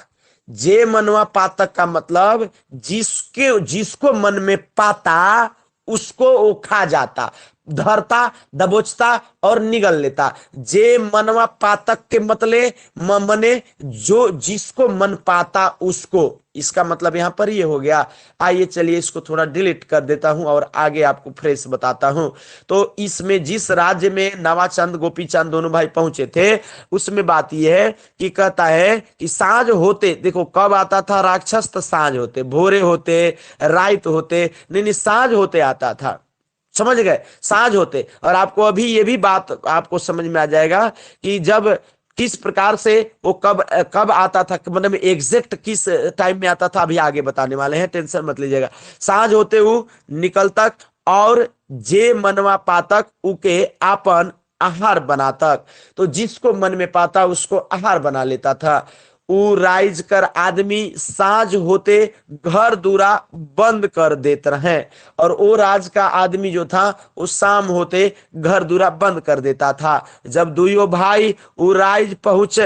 जे मनवा पातक का मतलब जिसको मन में पाता उसको वो खा जाता, धरता, दबोचता और निगल लेता। जे मनवा पातक के मतलब मने जो जिसको मन पाता उसको, इसका मतलब यहां पर ये हो गया। आइए चलिए इसको थोड़ा डिलीट कर देता हूं और आगे आपको फ्रेश बताता हूं। तो इसमें जिस राज्य में नावाचंद गोपीचंद दोनों भाई पहुंचे थे, उसमें बात यह है कि कहता है कि साँझ होते, देखो कब आता था राक्षस, तो साँझ होते, भोरे होते, रात होते, नहीं साँझ होते आता था, समझ गए, साँझ होते। और आपको अभी ये भी बात आपको समझ में आ जाएगा कि जब किस प्रकार से वो कब कब आता था, मतलब एग्जैक्ट किस टाइम में आता था, अभी आगे बताने वाले हैं, टेंशन मत लीजिएगा। साँझ होते हुए निकल तक और जे मनवा पातक उके आपन आहार बनातक, तो जिसको मन में पाता उसको आहार बना लेता था। उ राइज कर आदमी साँझ होते घर दूरा बंद कर देते रहे, और वो राज का आदमी जो था वो शाम होते घर दूरा बंद कर देता था। जब दुइयो भाई उ राइज पहुंच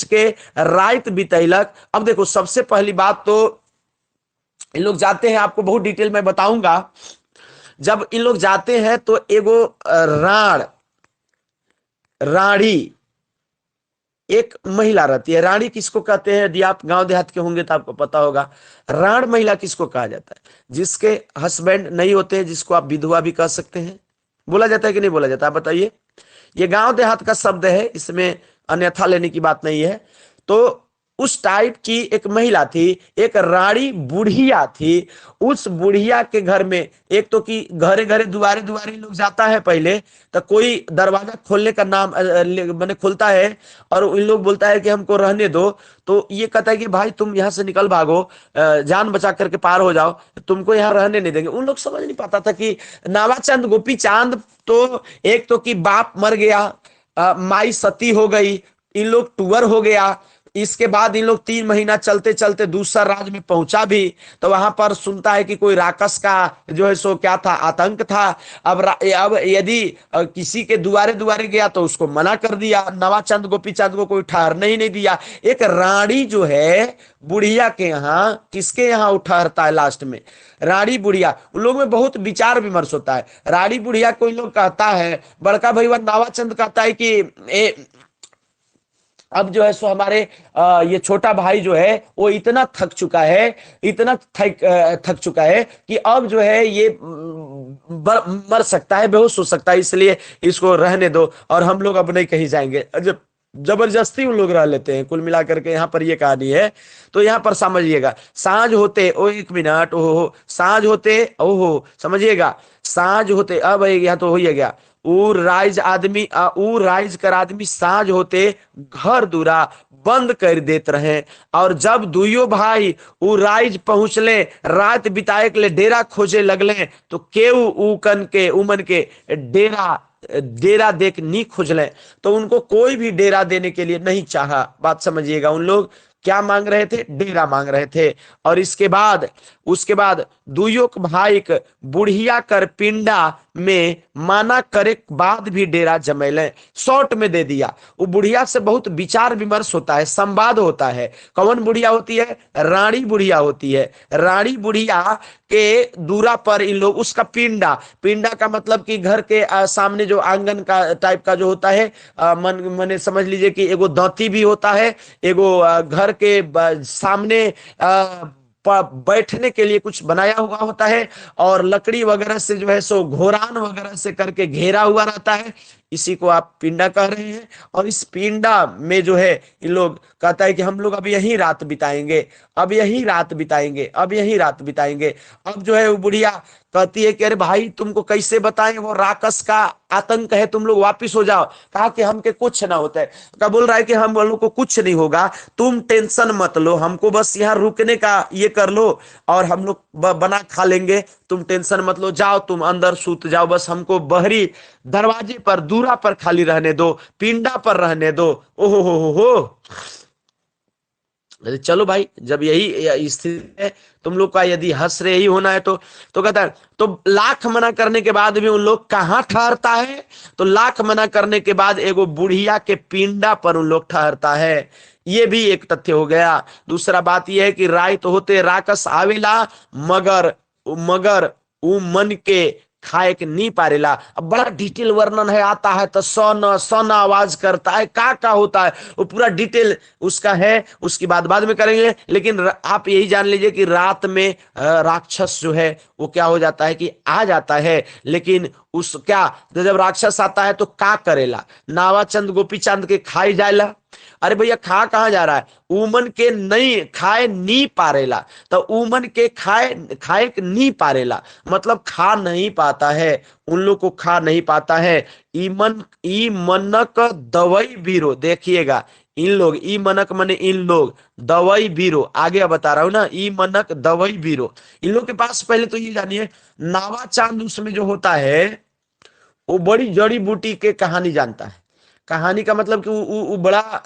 के रात बितैलक। अब देखो सबसे पहली बात तो इन लोग जाते हैं, आपको बहुत डिटेल में बताऊंगा। जब इन लोग जाते हैं तो एगो राण, रानी एक महिला रहती है। रानी किसको कहते हैं? यदि आप गांव देहात के होंगे तो आपको पता होगा। राण महिला किसको कहा जाता है? जिसके हस्बैंड नहीं होते हैं, जिसको आप विधवा भी कह सकते हैं। बोला जाता है कि नहीं बोला जाता? आप बताइए। ये गांव देहात का शब्द है, इसमें अन्यथा लेने की बात नहीं है। तो उस टाइप की एक महिला थी, एक रानी बुढ़िया थी। उस बुढ़िया के घर में एक तो कि घरे घरे दुआरे दुआरे लोग जाता है पहले, तो कोई दरवाजा खोलने का नाम मैंने खोलता है और इन लोग बोलता है कि हमको रहने दो। तो ये कहता है कि भाई तुम यहाँ से निकल भागो, जान बचा करके पार हो जाओ, तुमको यहाँ रहने नहीं देंगे। उन लोग समझ नहीं पाता था कि नावाचंद गोपी चांद तो एक तो कि बाप मर गया, माई सती हो गई, इन लोग टूअर हो गया। इसके बाद इन लोग 3 महीना चलते चलते दूसरा राज्य में पहुंचा भी, तो वहां पर सुनता है कि कोई राक्षस का जो है सो क्या था, आतंक था। अब यदि किसी के दुआरे दुआरे गया तो उसको मना कर दिया। नवाचंद गोपीचंद को कोई ठहरने ही नहीं दिया। एक रानी जो है बुढ़िया के यहाँ, किसके यहाँ वो ठहरता है लास्ट में? रानी बुढ़िया। उन लोग में बहुत विचार विमर्श होता है। रानी बुढ़िया कोई लोग कहता है, बड़का भैया नवाचंद कहता है कि अब जो है सो हमारे ये छोटा भाई जो है वो इतना थक चुका है, इतना थक चुका है कि अब जो है ये मर सकता है, बेहोश हो सकता है, इसलिए इसको रहने दो और हम लोग अब नहीं कहीं जाएंगे। जब जबरदस्ती उन लोग रह लेते हैं। कुल मिलाकर के यहाँ पर ये कहानी है। तो यहाँ पर समझिएगा, साँझ होते, ओ एक मिनट, ओहो, साँझ होते, ओहो, समझिएगा, साँझ होते, अब यहाँ तो हो ही गया। ऊ राइज कर आदमी साँझ होते घर दूरा बंद कर देत रहे। और जब दुइयो भाई ऊ राइज पहुंचले, रात बिताए के लिए डेरा खोजे लगले, तो केऊ उमन के डेरा डेरा देख नी खुजले। तो उनको कोई भी डेरा देने के लिए नहीं चाहा। बात समझिएगा, उन लोग क्या मांग रहे थे? डेरा मांग रहे थे। और उसके बाद दुइयो भाई बुढ़िया कर पिंडा में माना करे बाद भी डेरा जमैले, शॉर्ट में दे दिया। वो बुढ़िया से बहुत विचार विमर्श होता है, संवाद होता है। कौन बुढ़िया होती है? रानी बुढ़िया होती है। रानी बुढ़िया के दूरा पर इन लोग, उसका पिंडा, पिंडा का मतलब कि घर के सामने जो आंगन का टाइप का जो होता है, मने समझ लीजिए कि एगो दांती भी होता है, एगो घर के सामने बैठने के लिए कुछ बनाया हुआ होता है, और लकड़ी वगैरह से जो है सो घोरान वगैरह से करके घेरा हुआ रहता है। इसी को आप पिंडा कह रहे हैं। और इस पिंडा में जो है इन लोग कहता है कि हम लोग अब यही रात बिताएंगे, अब यही रात बिताएंगे, अब यही रात बिताएंगे। अब जो है वो बुढ़िया कहती है कि अरे भाई तुमको कैसे बताएं, वो राक्षस का आतंक है, तुम लोग वापिस हो जाओ। कहा कि हमके कुछ ना होता है। क्या बोल रहा है कि हम लोग को कुछ नहीं होगा, तुम टेंशन मत लो, हमको बस यहाँ रुकने का ये कर लो और हम लोग बना खा लेंगे, तुम टेंशन मत लो, जाओ तुम अंदर सूत जाओ, बस हमको बहरी दरवाजे पर दूरा पर खाली रहने दो, पिंडा पर रहने दो। ओहो हो। चलो भाई, जब यही स्थिति है तुम लोग का, यदि हंस रहे ही होना है तो कहता है, तो लाख मना करने के बाद भी उन लोग कहाँ ठहरता है? तो लाख मना करने के बाद एगो बुढ़िया के पिंडा पर उन लोग ठहरता है। ये भी एक तथ्य हो गया। दूसरा बात यह है कि राय तो होते राकस आवेला, मगर मगर उ मन के खाए के नहीं पारेला। अब बड़ा डिटेल वर्णन है, आता है तो सन आवाज करता है, का होता है वो पूरा डिटेल उसका है, उसकी बात बाद में करेंगे। लेकिन आप यही जान लीजिए कि रात में राक्षस जो है वो क्या हो जाता है कि आ जाता है। लेकिन उस क्या, जब राक्षस आता है तो का करेला? नावाचंद गोपीचंद के खाई जाएला। अरे भैया खा कहाँ जा रहा है? उमन के नहीं खाए नी पारेला। तो उमन के खाए खाए नी पारेला मतलब खा नहीं पाता है, उन लोग को खा नहीं पाता है। ई मनक दवाई बीरो, देखिएगा, इन लोग, ई मनक मने इन लोग, दवाई बीरो, आगे बता रहा हूं ना, ई मनक दवाई बीरो। इन लोग के पास पहले तो ये जानिए, नावा चांद उसमें जो होता है वो बड़ी जड़ी बूटी के कहानी जानता है। कहानी का मतलब कि वो बड़ा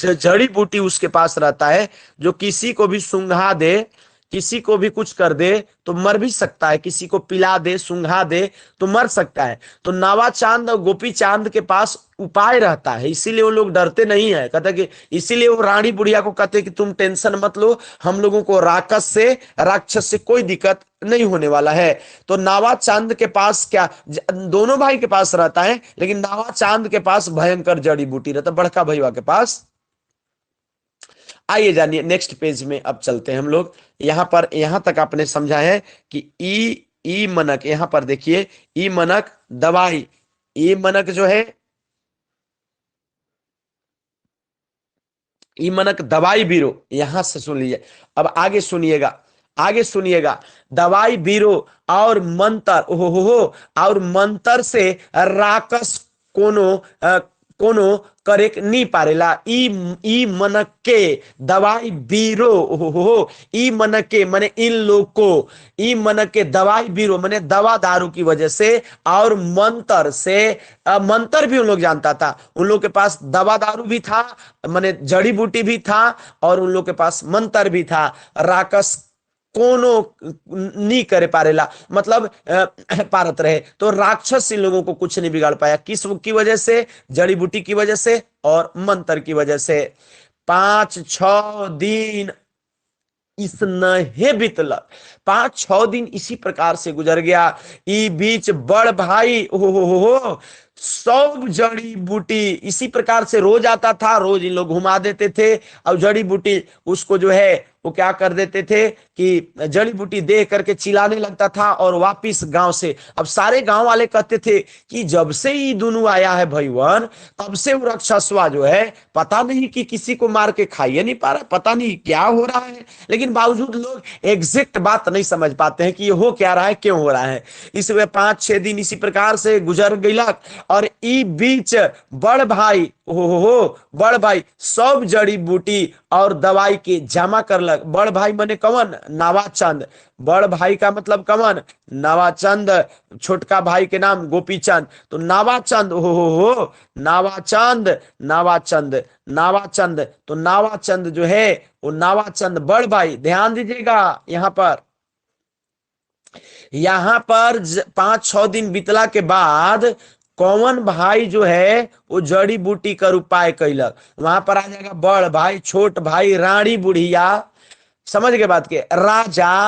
जड़ी बूटी उसके पास रहता है, जो किसी को भी सूंघा दे, किसी को भी कुछ कर दे तो मर भी सकता है, किसी को पिला दे सूंघा दे तो मर सकता है। तो नावा चांद और गोपी चांद के पास उपाय रहता है, इसीलिए वो लोग डरते नहीं है। कहते कि इसीलिए वो रानी बुढ़िया को कहते कि तुम टेंशन मत लो, हम लोगों को राक्षस से कोई दिक्कत नहीं होने वाला है। तो नावा चांद के पास क्या, दोनों भाई के पास रहता है, लेकिन नावा चांद के पास भयंकर जड़ी बूटी रहता, बड़का भैया के पास। आइए जानिए नेक्स्ट पेज में अब चलते हैं हम लोग। यहां पर यहां तक आपने समझा है कि ई मनक, यहां पर देखिए ई मनक दवाई, ई मनक जो है ई मनक दवाई बीरो, यहां से सुन लीजिए। अब आगे सुनिएगा, आगे सुनिएगा। दवाई बीरो और मंत्र, हो और मंत्र से राकस कोनो कोनो करेक नहीं पारेला। ई मनक के दवाई बीरो, हो ई मनक के माने इन लोग को, ई मनक के दवाई बीरो माने दवा दारू की वजह से, और मंत्र से, मंत्र भी उन लोग जानता था, उन लोग के पास दवा दारू भी था, माने जड़ी बूटी भी था, और उन लोग के पास मंत्र भी था। राकस कोनो नहीं करे पारेला, मतलब पारत रहे। तो राक्षस इन लोगों को कुछ नहीं बिगाड़ पाया, किस की वजह से, जड़ी बूटी की वजह से और मंत्र की वजह से। 5-6 दिन इस नहे बीतलक, 5-6 दिन इसी प्रकार से गुजर गया। ई बीच बड़ भाई हो सब जड़ी बूटी इसी प्रकार से रोज आता था, रोज इन लोग घुमा देते थे, और जड़ी बूटी उसको जो है वो क्या कर देते थे कि जड़ी बूटी देख करके चिल्लाने लगता था और वापिस गांव से। अब सारे गांव वाले कहते थे कि जब से ये दोनों आया है भैवन, तब से वो राक्षसवा जो है पता नहीं कि किसी को मार के खाइए नहीं पा रहा, पता नहीं क्या हो रहा है। लेकिन बावजूद लोग एग्जैक्ट बात नहीं समझ पाते हैं कि ये हो क्या रहा है, क्यों हो रहा है। इसमें 5-6 दिन इसी प्रकार से गुजर गईलक, और ई बीच बड़ भाई हो बड़ भाई सब जड़ी बूटी और दवाई के जमा करलक। बड़ भाई मने कवन, नावाचंद। बड़ भाई का मतलब कवन, नावाचंद। छोटका भाई के नाम गोपीचंद। तो नावाचंद हो नावाचंद, नावाचंद, नावाचंद। तो नावाचंद जो है वो नावाचंद बड़ भाई, ध्यान दीजिएगा यहां पर। यहां पर 5-6 दिन बीतला के बाद कौन भाई जो है वो जड़ी बूटी का उपाय कैलक। वहां पर आ जाएगा बड़ भाई, छोट भाई, रानी बुढ़िया। समझ गए बात के, राजा,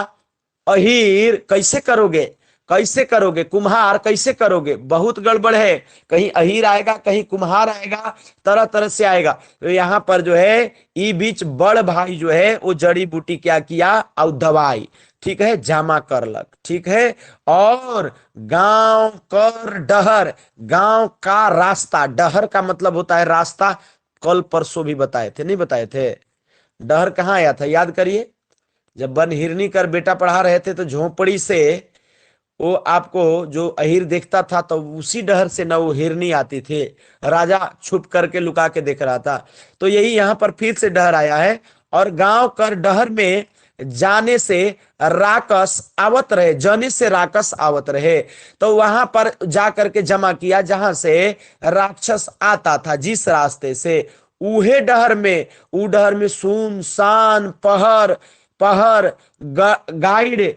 अहीर कैसे करोगे, कैसे करोगे, कुम्हार कैसे करोगे, बहुत गड़बड़ है। कहीं अहीर आएगा, कहीं कुम्हार आएगा, तरह तरह से आएगा। तो यहाँ पर जो है ई बीच बड़ भाई जो है वो जड़ी बूटी क्या किया, और दवाई, ठीक है, जमा करलक, ठीक है। और गांव कर डहर, गांव का रास्ता, डहर का मतलब होता है रास्ता, कल परसों भी बताए थे, नहीं बताए थे। डहर कहाँ आया था, याद करिए। जब बन हिरनी कर बेटा पढ़ा रहे थे तो झोपड़ी से वो आपको जो अहीर देखता था तो उसी डहर से ना वो हिरनी आती थी, राजा छुप करके लुका के देख रहा था। तो यही यहाँ पर फिर से डहर आया है। और गांव कर डहर में जाने से राकस आवत रहे, जाने से राकस आवत रहे। तो वहां पर जा करके जमा किया जहां से राक्षस आता था, जिस रास्ते से, उहे डहर में, उ डहर में सुनसान पहर, पहर गाइड,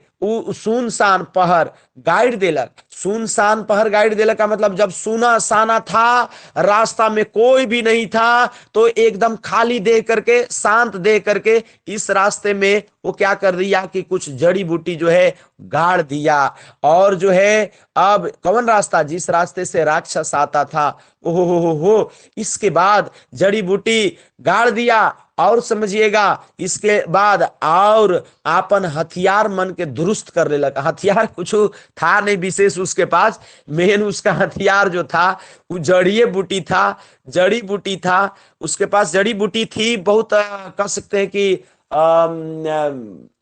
सुनसान पहर गाइड देलक। सुनसान पहर गाइड देलक का मतलब जब सुना साना था, रास्ता में कोई भी नहीं था, तो एकदम खाली दे करके, शांत दे करके इस रास्ते में वो क्या कर दिया कि कुछ जड़ी बूटी जो है गाड़ दिया। और जो है अब कौन रास्ता, जिस रास्ते से राक्षस आता था, हो इसके बाद जड़ी बूटी गाड़ दिया। और समझिएगा इसके बाद और आपन हथियार मन के दुरुस्त कर ले लगा। हथियार कुछ था नहीं विशेष उसके पास, मेन उसका हथियार जो था वो जड़ी बूटी था, जड़ी बूटी था उसके पास, जड़ी बूटी थी बहुत, कह सकते हैं कि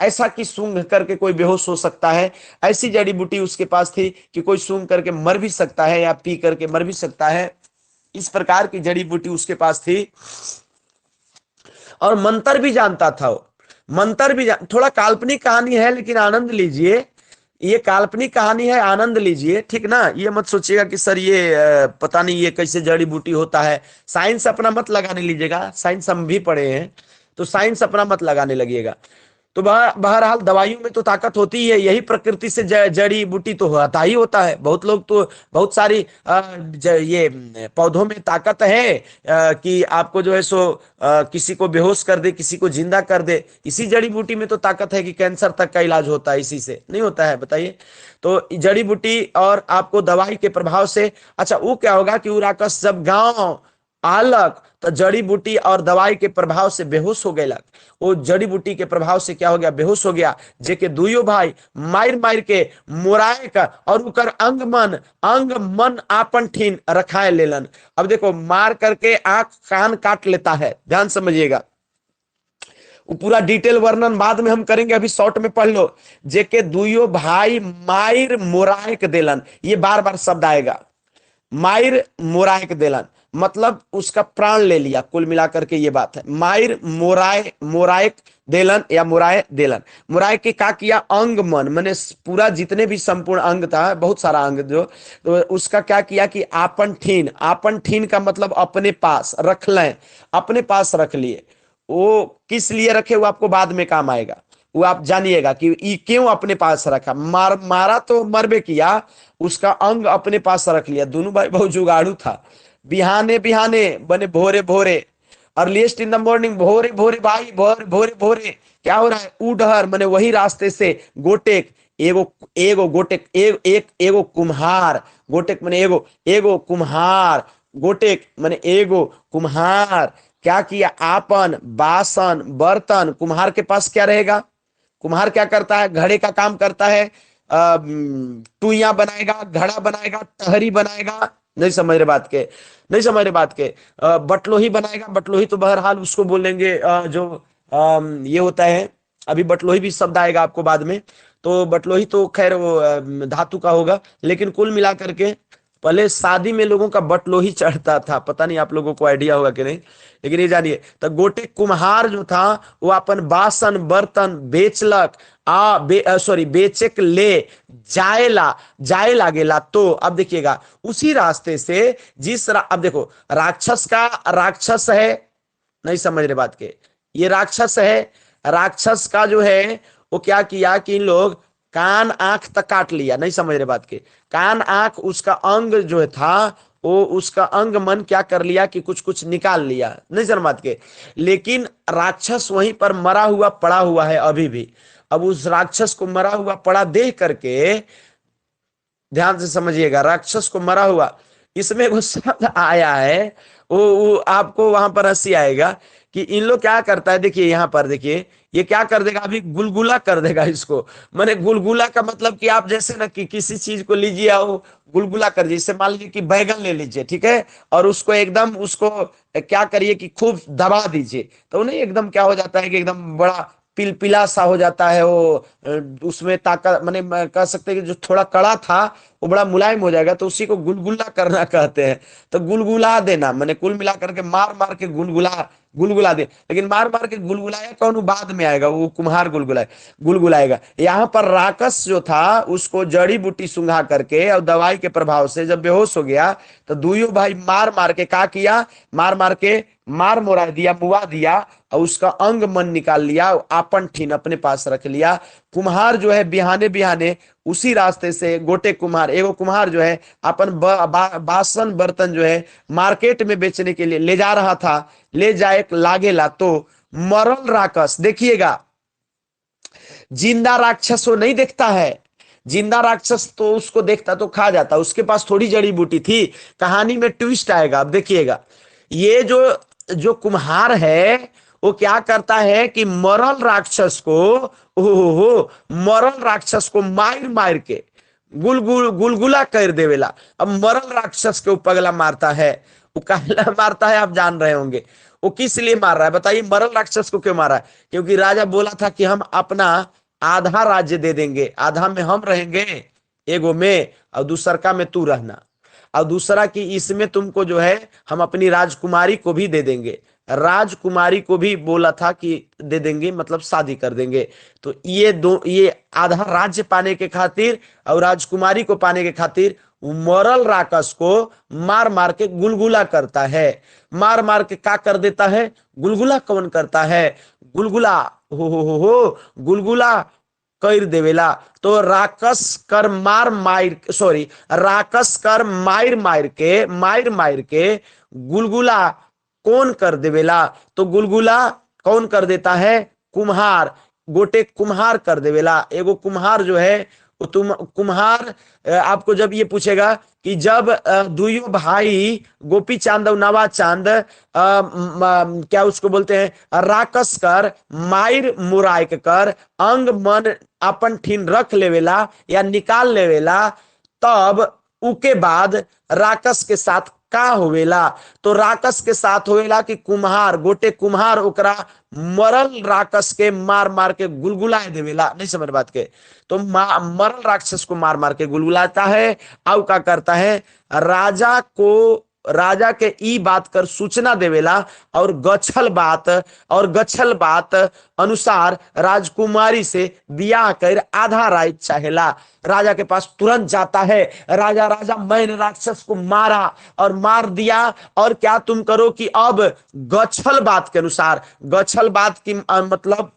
ऐसा कि सूंघ करके कोई बेहोश हो सकता है, ऐसी जड़ी बूटी उसके पास थी कि कोई सूंघ करके मर भी सकता है या पी करके मर भी सकता है। इस प्रकार की जड़ी बूटी उसके पास थी। और मंत्र भी जानता था वो, मंत्र भी थोड़ा काल्पनिक कहानी है लेकिन आनंद लीजिए, ये काल्पनिक कहानी है, आनंद लीजिए, ठीक ना। ये मत सोचिएगा कि सर ये पता नहीं ये कैसे जड़ी बूटी होता है। साइंस अपना मत लगाने लीजिएगा, साइंस हम भी पढ़े हैं, तो साइंस अपना मत लगाने लगिएगा। तो बहरहाल दवाइयों में तो ताकत होती ही है, यही प्रकृति से जड़ी बूटी तो होता ही होता है। बहुत लोग तो बहुत सारी ये पौधों में ताकत है कि आपको जो है सो किसी को बेहोश कर दे, किसी को जिंदा कर दे। इसी जड़ी बूटी में तो ताकत है कि कैंसर तक का इलाज होता है, इसी से नहीं होता है बताइए। तो जड़ी बूटी और आपको दवाई के प्रभाव से, अच्छा वो क्या होगा कि वो राक्षस जब गांव आलक तो जड़ी बूटी और दवाई के प्रभाव से बेहोश हो गया। वो जड़ी बूटी के प्रभाव से क्या हो गया, बेहोश हो गया। जेके दुइयो भाई मार मार के मोराए का और उकर अंग मन आपन ठीन रखाए लेलन। अब देखो मार करके आंख कान काट लेता है, ध्यान समझिएगा। वो पूरा डिटेल वर्णन बाद में हम करेंगे, अभी शॉर्ट में पढ़ लो। जेके दुइयो भाई मायर मोराए देलन, ये बार बार शब्द आएगा। मायर मोरायक देलन मतलब उसका प्राण ले लिया, कुल मिलाकर के ये बात है। मायर मोरायक देलन या मुराय देलन। मुराय के का किया, अंग मन मैंने पूरा जितने भी संपूर्ण अंग था, बहुत सारा अंग जो, तो उसका क्या किया कि आपन ठीन का मतलब अपने पास रख लें, अपने पास रख लिए। वो किस लिए रखे वो आपको बाद में काम आएगा, वो आप जानिएगा कि ये क्यों अपने पास रखा। मारा तो मरबे किया, उसका अंग अपने पास रख लिया। दोनों भाई बहुत जुगाड़ू था। बिहाने बिहाने बने भोरे भोरे, अर्लीस्ट इन द मॉर्निंग, भोरे भोरे भाई, भोरे भोरे भोरे क्या हो रहा है, उडहर मैंने वही रास्ते से गोटेक एगो एगो गोटेक एगो कुम्हार, गोटेक मैंने एगो कुम्हार, गोटेक मैंने एगो कुम्हार क्या किया, आपन बासन बर्तन। कुम्हार के पास क्या रहेगा, कुम्हार क्या करता है, घड़े का काम करता है, टुइया बनाएगा, घड़ा बनाएगा, टहरी बनाएगा, नहीं समझ रहे बात के, नहीं समझ रहे बात के, बटलोही बनाएगा। बटलोही तो बहरहाल उसको बोलेंगे जो ये होता है, अभी बटलोही भी शब्द आएगा आपको बाद में। तो बटलोही तो खैर वो धातु का होगा, लेकिन कुल मिला करके पहले शादी में लोगों का बटलोही चढ़ता था, पता नहीं आप लोगों को आइडिया होगा कि नहीं, लेकिन ये जानिए। तो गोटे कुम्हार जो था वो अपन बासन बर्तन बेचलक, सॉरी बेचे के ले जाए लागेला। तो अब देखिएगा उसी रास्ते से अब देखो राक्षस है, नहीं समझ रहे बात के, ये राक्षस है। राक्षस का जो है वो क्या किया कि इन लोग कान आंख तक काट लिया, नहीं समझ रहे बात के, कान आंख उसका अंग जो था वो उसका अंग मन क्या कर लिया कि कुछ कुछ निकाल लिया, नहीं समझ बात के। लेकिन राक्षस वहीं पर मरा हुआ पड़ा हुआ है अभी भी। अब उस राक्षस को मरा हुआ पड़ा देख करके ध्यान से समझिएगा, राक्षस को मरा हुआ, इसमें वो शब्द आया है, वो आपको वहां पर हंसी आएगा कि इन लोग क्या करता है। देखिए यहां पर देखिए, ये क्या कर देगा, अभी गुलगुला कर देगा इसको। मैंने गुलगुला का मतलब कि आप जैसे ना कि किसी चीज को लीजिए और गुलगुला कर दीजिए। जैसे मान लीजिए कि बैगन ले लीजिए, ठीक है, और उसको एकदम उसको क्या करिए कि खूब दबा दीजिए, तो नहीं एकदम क्या हो जाता है कि एकदम बड़ा पिलपिला सा हो जाता है वो। उसमें ताकत मैंने कह सकते हैं कि जो थोड़ा कड़ा था वो बड़ा मुलायम हो जाएगा, तो उसी को गुलगुला करना कहते हैं। तो गुलगुला देना मैंने कुल मिला करके मार मार के गुलगुला दे। लेकिन मार मार के गुलगुलाया कौन, बाद में आएगा, वो कुम्हार गुलगुलाएगा। यहाँ पर राक्षस जो था उसको जड़ी बूटी सुंघा करके और दवाई के प्रभाव से जब बेहोश हो गया, तो दुइयों भाई मार मार के क्या किया, मार मार के मार मोरा दिया, मुआ दिया, और उसका अंग मन निकाल लिया, आपन ठीन अपने पास रख लिया। कुम्हार जो है बिहाने बिहाने उसी रास्ते से गोटे कुम्हार, एगो कुम्हार जो है अपन बासन बर्तन जो है मार्केट में बेचने के लिए ले जा रहा था। ले जाए लागेला तो मरल राक्षस, देखिएगा जिंदा राक्षस वो नहीं देखता है, जिंदा राक्षस तो उसको देखता तो खा जाता, उसके पास थोड़ी जड़ी बूटी थी। कहानी में ट्विस्ट आएगा, अब देखिएगा। ये जो जो कुम्हार है वो क्या करता है कि मरल राक्षस को, ओहो मरल राक्षस को मार मार के गुलगुला कर देवेला। अब मरल राक्षस के पगला मारता है, वो कहला मारता है, आप जान रहे होंगे वो किस लिए मार रहा है बताइए। मरल राक्षस को क्यों मारा है, क्योंकि राजा बोला था कि हम अपना आधा राज्य दे देंगे, आधा में हम रहेंगे एगो में और दूसरा में तू रहना, और दूसरा कि इसमें तुमको जो है हम अपनी राजकुमारी को भी दे देंगे। राजकुमारी को भी बोला था कि दे देंगे, मतलब शादी कर देंगे। तो ये आधा राज्य पाने के खातिर और राजकुमारी को पाने के खातिर मरल राक्षस को मार मार के गुलगुला करता है। मार मार के क्या कर देता है? गुलगुला कौन करता है? गुलगुला हो गुलगुला कर देवेला। तो राक्षस कर मार मार सॉरी राक्षस कर मार मार के गुलगुला कौन कर देवेला? तो गुलगुला कौन कर देता है? कुम्हार, गोटे कुम्हार कर देवेला। एगो कुम्हार जो है वो तुम कुम्हार आपको जब ये पूछेगा कि जब दुइयों भाई गोपी चांद और नवा चांद क्या उसको बोलते हैं राकस कर मायर मुरायक कर अंग मन अपन ठीन रख लेवेला या निकाल लेवेला, तब उके बाद राकस के साथ का होवेला? तो राकस के साथ होवेला कि कुम्हार गोटे कुम्हार ओकरा मरल राक्षस के मार मार के गुलगुला देवेला। नहीं समझ बात के? तो मरल राक्षस को मार मार के गुलगुलाता है। आउ का करता है? राजा के ई बात कर सूचना देवेला और गछल बात अनुसार राजकुमारी से बियाह कर आधा राय चाहेला। राजा के पास तुरंत जाता है। राजा मैंने राक्षस को मारा और मार दिया, और क्या तुम करो कि अब गछल बात के अनुसार, गछल बात की मतलब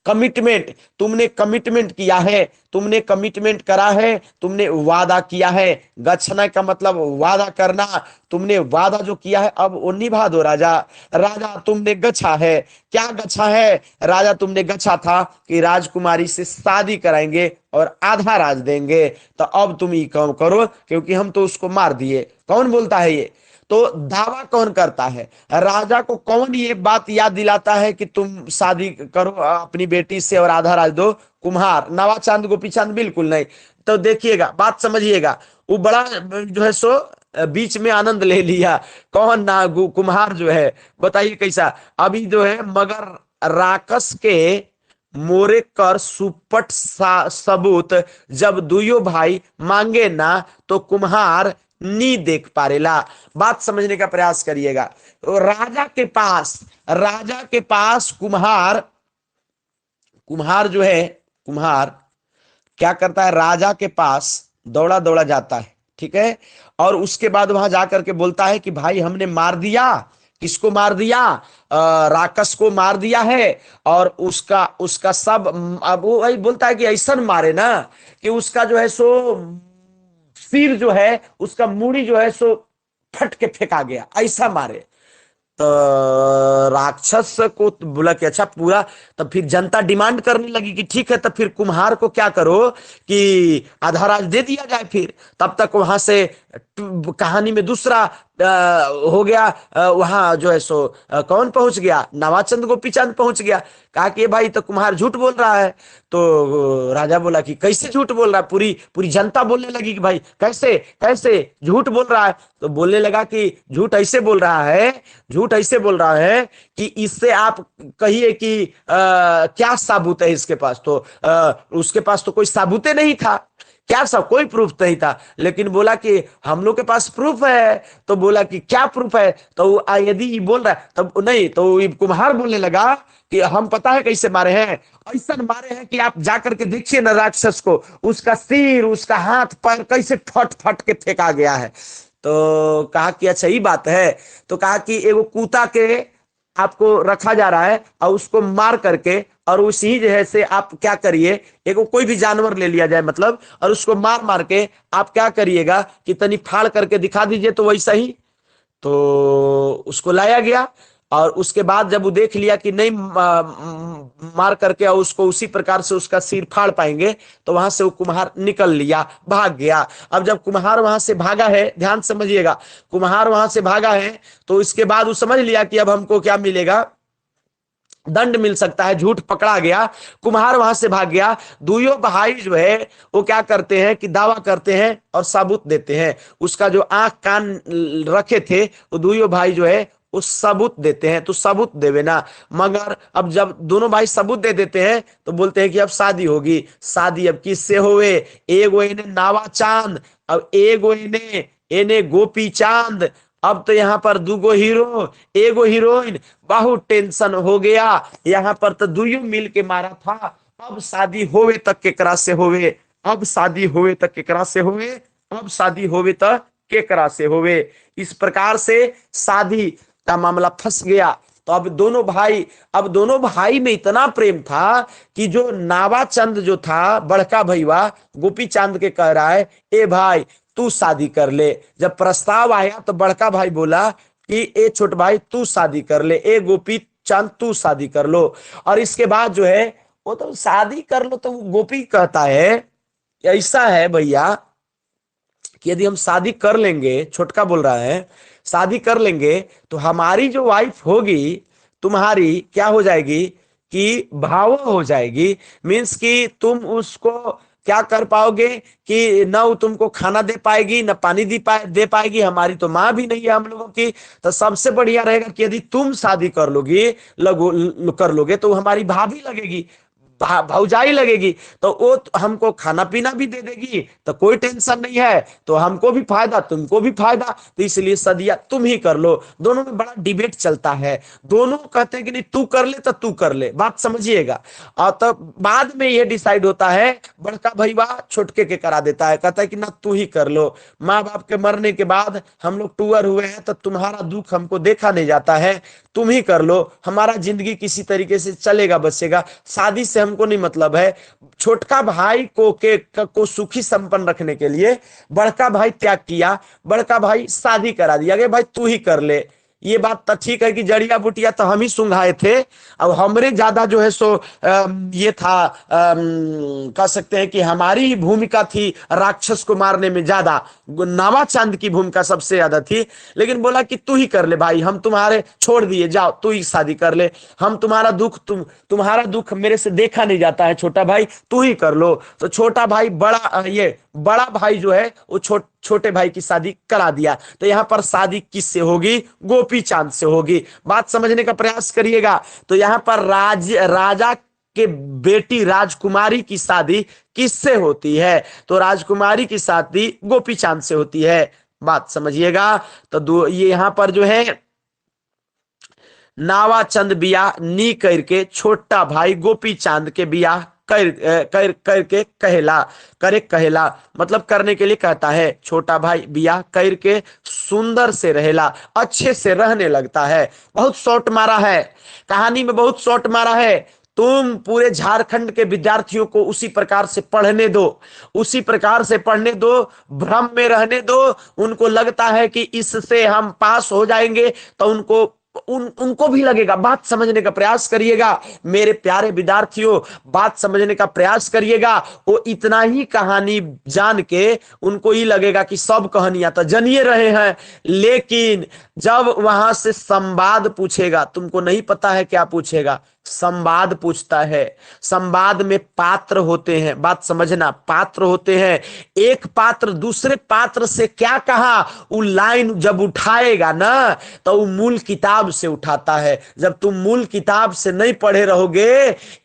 कमिटमेंट, तुमने कमिटमेंट किया है, तुमने कमिटमेंट करा है, तुमने वादा किया है। गच्छना का मतलब वादा करना। तुमने वादा जो किया है अब वो निभा दो राजा। राजा तुमने गच्छा है, क्या गच्छा है? राजा तुमने गच्छा था कि राजकुमारी से शादी कराएंगे और आधा राज देंगे, तो अब तुम ये काम करो क्योंकि हम तो उसको मार दिए। कौन बोलता है ये? तो दावा कौन करता है? राजा को कौन ये बात याद दिलाता है कि तुम शादी करो अपनी बेटी से और आधा राज दो? कुम्हार। नवा चांद गोपी चांद बिल्कुल नहीं। तो देखिएगा, बात समझिएगा, वो बड़ा जो है सो बीच में आनंद ले लिया। कौन? ना कुम्हार जो है। बताइए कैसा? अभी जो है मगर राकस के मोरे कर सुपट सबूत जब दुइयो भाई मांगे ना, तो कुम्हार नी देख पारेला। बात समझने का प्रयास करिएगा। तो राजा के पास कुम्हार कुम्हार जो है, कुम्हार क्या करता है? राजा के पास दौड़ा दौड़ा जाता है, ठीक है, और उसके बाद वहां जाकर के बोलता है कि भाई हमने मार दिया। किसको मार दिया? राक्षस को मार दिया है। और उसका उसका सब, अब वो वही बोलता है कि ऐसा मारे ना कि उसका जो है सो सिर जो है, उसका मूड़ी जो है सो फट के फेंका गया, ऐसा मारे। तो राक्षस को बोला कि अच्छा पूरा, तब फिर जनता डिमांड करने लगी कि ठीक है, तब फिर कुम्हार को क्या करो कि आधा राज दे दिया जाए। फिर तब तक वहां से कहानी में दूसरा हो गया। वहां जो है सो कौन पहुंच गया? नवाचंद गोपीचंद पहुंच गया। कहा कि भाई तो कुम्हार झूठ बोल रहा है। तो राजा बोला कि कैसे झूठ बोल रहा है? पूरी पूरी जनता बोलने लगी कि भाई कैसे कैसे झूठ बोल रहा है। तो बोलने लगा कि झूठ ऐसे बोल रहा है कि इससे आप कहिए कि क्या साबुत है इसके पास? तो उसके पास तो कोई साबुते नहीं था। क्या सब कोई प्रूफ नहीं था, लेकिन बोला कि हम लोग के पास प्रूफ है। तो बोला कि क्या प्रूफ है? तो यदि ये बोल रहा है तब नहीं, तो कुम्हार बोलने लगा कि हम पता है कैसे मारे हैं। ऐसा मारे हैं कि आप जाकर के देखिए ना राक्षस को, उसका सिर उसका हाथ पैर कैसे फट फट के फेंका गया है। तो कहा कि अच्छा ही बात है। तो कहा कि एगो कूता के आपको रखा जा रहा है और उसको मार करके, और उसी जो है से आप क्या करिए, एगो कोई भी जानवर ले लिया जाए मतलब, और उसको मार मार के आप क्या करिएगा कि तनी फाड़ करके दिखा दीजिए, तो वैसा ही। तो उसको लाया गया, और उसके बाद जब वो देख लिया कि नहीं मार करके और उसको उसी प्रकार से उसका सिर फाड़ पाएंगे, तो वहां से वो कुम्हार निकल लिया, भाग गया। अब जब कुम्हार वहां से भागा है, ध्यान समझिएगा, कुम्हार वहां से भागा है, तो इसके बाद वो समझ लिया कि अब हमको क्या मिलेगा, दंड मिल सकता है, झूठ पकड़ा गया। कुम्हार वहां से भाग गया। दुइयों भाई जो है वो क्या करते हैं कि दावा करते हैं और सबूत देते हैं। उसका जो आंख कान रखे थे वो दुइयों भाई जो है वो सबूत देते हैं। तो सबूत देवे ना, मगर अब जब दोनों भाई सबूत दे देते हैं तो बोलते हैं कि अब शादी होगी। शादी अब किससे होवे? एगो इने नावा चांद, अब एगो इने इने गोपी चांद। अब तो यहाँ पर दूगो हीरो एगो हीरोइन, बहुत टेंशन हो गया। यहाँ पर तो दुइयों मिल के मारा था। अब शादी होवे तक केकरा से होवे? अब शादी होवे तक केकरा से होवे? अब शादी होवे तो केकरा से होवे। इस प्रकार से शादी का मामला फंस गया। तो अब दोनों भाई में इतना प्रेम था कि जो नावाचंद जो था बड़का भैया गोपी चांद के कह रहा है, ए भाई तू शादी कर ले। जब प्रस्ताव आया तो बड़का भाई बोला कि ए छोट भाई तू शादी कर ले, ए गोपी चांद तू शादी कर लो। और इसके बाद जो है वो तो शादी कर लो, तो वो गोपी कहता है ऐसा है भैया कि यदि हम शादी कर लेंगे, छोटका बोल रहा है शादी कर लेंगे तो हमारी जो वाइफ होगी तुम्हारी क्या हो जाएगी कि भाव हो जाएगी। मीन्स कि तुम उसको क्या कर पाओगे कि न वो तुमको खाना दे पाएगी न पानी दे पाएगी। हमारी तो माँ भी नहीं है हम लोगों की। तो सबसे बढ़िया रहेगा कि यदि तुम शादी कर लोगी कर लोगे तो हमारी भाभी लगेगी, भौजाई लगेगी। तो वो हमको खाना पीना भी दे देगी, तो कोई टेंशन नहीं है, तो हमको भी फायदा तुमको भी फायदा। तो इसलिए सदिया तुम ही कर लो। दोनों में बड़ा डिबेट चलता है। दोनों कहते हैं कि नहीं तू कर ले तो तू कर ले, बात समझिएगा। और तो बाद में ये डिसाइड होता है, बड़का भैया छोटके के करा देता है, कहता है कि ना तू ही कर लो। माँ बाप के मरने के बाद हम लोग टूअर हुए हैं, तो तुम्हारा दुख हमको देखा नहीं जाता है, तुम ही कर लो, हमारा जिंदगी किसी तरीके से चलेगा बचेगा, शादी से हमको नहीं मतलब है। छोटका भाई को सुखी संपन्न रखने के लिए बड़का भाई त्याग किया, बड़का भाई शादी करा दिया गया, भाई तू ही कर ले। ये बात तो ठीक है कि जड़िया बुटिया तो हम ही सुंघाए थे, अब हमरे ज्यादा जो है सो ये था, कह सकते हैं कि हमारी ही भूमिका थी राक्षस को मारने में ज्यादा, नावाचांद की भूमिका सबसे ज्यादा थी। लेकिन बोला कि तू ही कर ले भाई, हम तुम्हारे छोड़ दिए, जाओ तू ही शादी कर ले, हम तुम्हारा दुख मेरे से देखा नहीं जाता है, छोटा भाई तू ही कर लो। तो छोटा भाई बड़ा भाई जो है वो छोटे भाई की शादी करा दिया। तो यहां पर शादी किससे होगी? गोपी चांद से होगी। बात समझने का प्रयास करिएगा। तो यहां पर राजा के बेटी राजकुमारी की शादी किससे होती है? तो राजकुमारी की शादी गोपी चांद से होती है। बात समझिएगा। तो ये यहां पर जो है नावाचंद बियाह नी करके छोटा भाई गोपी चांद के बियाह करके कहेला, मतलब करने के लिए कहता है। छोटा भाई बियाह करके सुंदर से रहेला, अच्छे से रहने लगता है। बहुत शॉर्ट मारा है कहानी में, बहुत शॉर्ट मारा है। तुम पूरे झारखंड के विद्यार्थियों को उसी प्रकार से पढ़ने दो, उसी प्रकार से पढ़ने दो, भ्रम में रहने दो। उनको लगता है कि इससे हम पास हो जाएंगे, तो उनको भी लगेगा। बात समझने का प्रयास करिएगा मेरे प्यारे विद्यार्थियों, बात समझने का प्रयास करिएगा। वो इतना ही कहानी जान के उनको ही लगेगा कि सब कहानियां तो जानिए रहे हैं, लेकिन जब वहां से संवाद पूछेगा, तुमको नहीं पता है क्या पूछेगा, संवाद पूछता है। संवाद में पात्र होते हैं, बात समझना, पात्र होते हैं। एक पात्र दूसरे पात्र से क्या कहा, वो लाइन जब उठाएगा ना, तो वो मूल किताब से उठाता है। जब तुम मूल किताब से नहीं पढ़े रहोगे,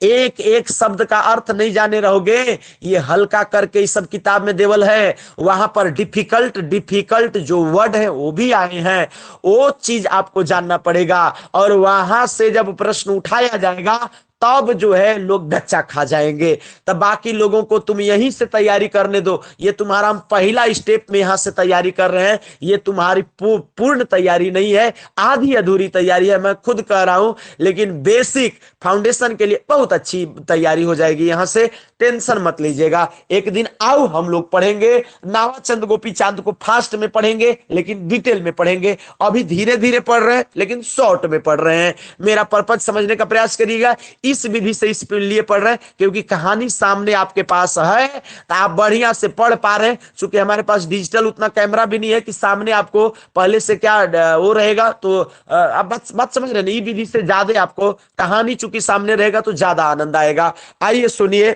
एक एक शब्द का अर्थ नहीं जाने रहोगे, ये हल्का करके इस सब किताब में देवल है, वहां पर डिफिकल्ट जो वर्ड है वो भी आए हैं, वो चीज आपको जानना पड़ेगा। और वहां से जब प्रश्न उठाया जाएगा, तब जो है लोग गच्चा खा जाएंगे। तब बाकी लोगों को तुम यहीं से तैयारी करने दो। ये तुम्हारा हम पहला स्टेप में यहां से तैयारी कर रहे हैं, ये तुम्हारी पूर्ण तैयारी नहीं है, आधी अधूरी तैयारी है, मैं खुद कह रहा हूं। लेकिन बेसिक फाउंडेशन के लिए बहुत अच्छी तैयारी हो जाएगी यहां से, टेंशन मत लीजिएगा। एक दिन आओ हम लोग पढ़ेंगे नावाचंद गोपी चांद को, फास्ट में पढ़ेंगे लेकिन डिटेल में पढ़ेंगे। अभी धीरे धीरे पढ़ रहे हैं लेकिन शॉर्ट में पढ़ रहे हैं। मेरा पर्पज समझने का प्रयास करिएगा। इस विधि से इस लिए पढ़ रहे हैं क्योंकि कहानी सामने आपके पास है, तो आप बढ़िया से पढ़ पा रहे हैं। चूंकि हमारे पास डिजिटल उतना कैमरा भी नहीं है कि सामने आपको पहले से क्या वो रहेगा, तो आप बात समझ रहे हैं। ये विधि से ज्यादा आपको कहानी चूंकि सामने रहेगा तो ज्यादा आनंद आएगा। आइए सुनिए,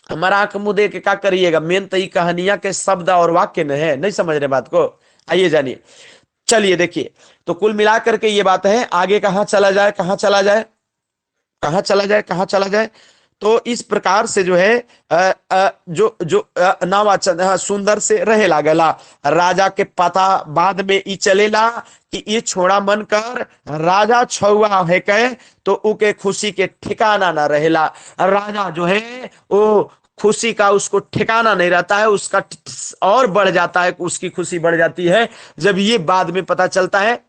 हमारा आंख मुंह देख के क्या करिएगा, मेन तो ये कहानियां के शब्द और वाक्य न है, नहीं समझ रहे बात को। आइए जानिए, चलिए देखिए। तो कुल मिलाकर के ये बात है। आगे कहां चला जाए, कहां चला जाए, कहां चला जाए, कहां चला जाए। तो इस प्रकार से जो है जो नावाचंद सुंदर से रहे लागला। राजा के पता बाद में ई चलेला कि ये छोड़ा मन कर, राजा छुआ है कहे तो उके खुशी के ठिकाना ना रहेला। राजा जो है वो खुशी का उसको ठिकाना नहीं रहता है, उसका और बढ़ जाता है, उसकी खुशी बढ़ जाती है जब ये बाद में पता चलता है।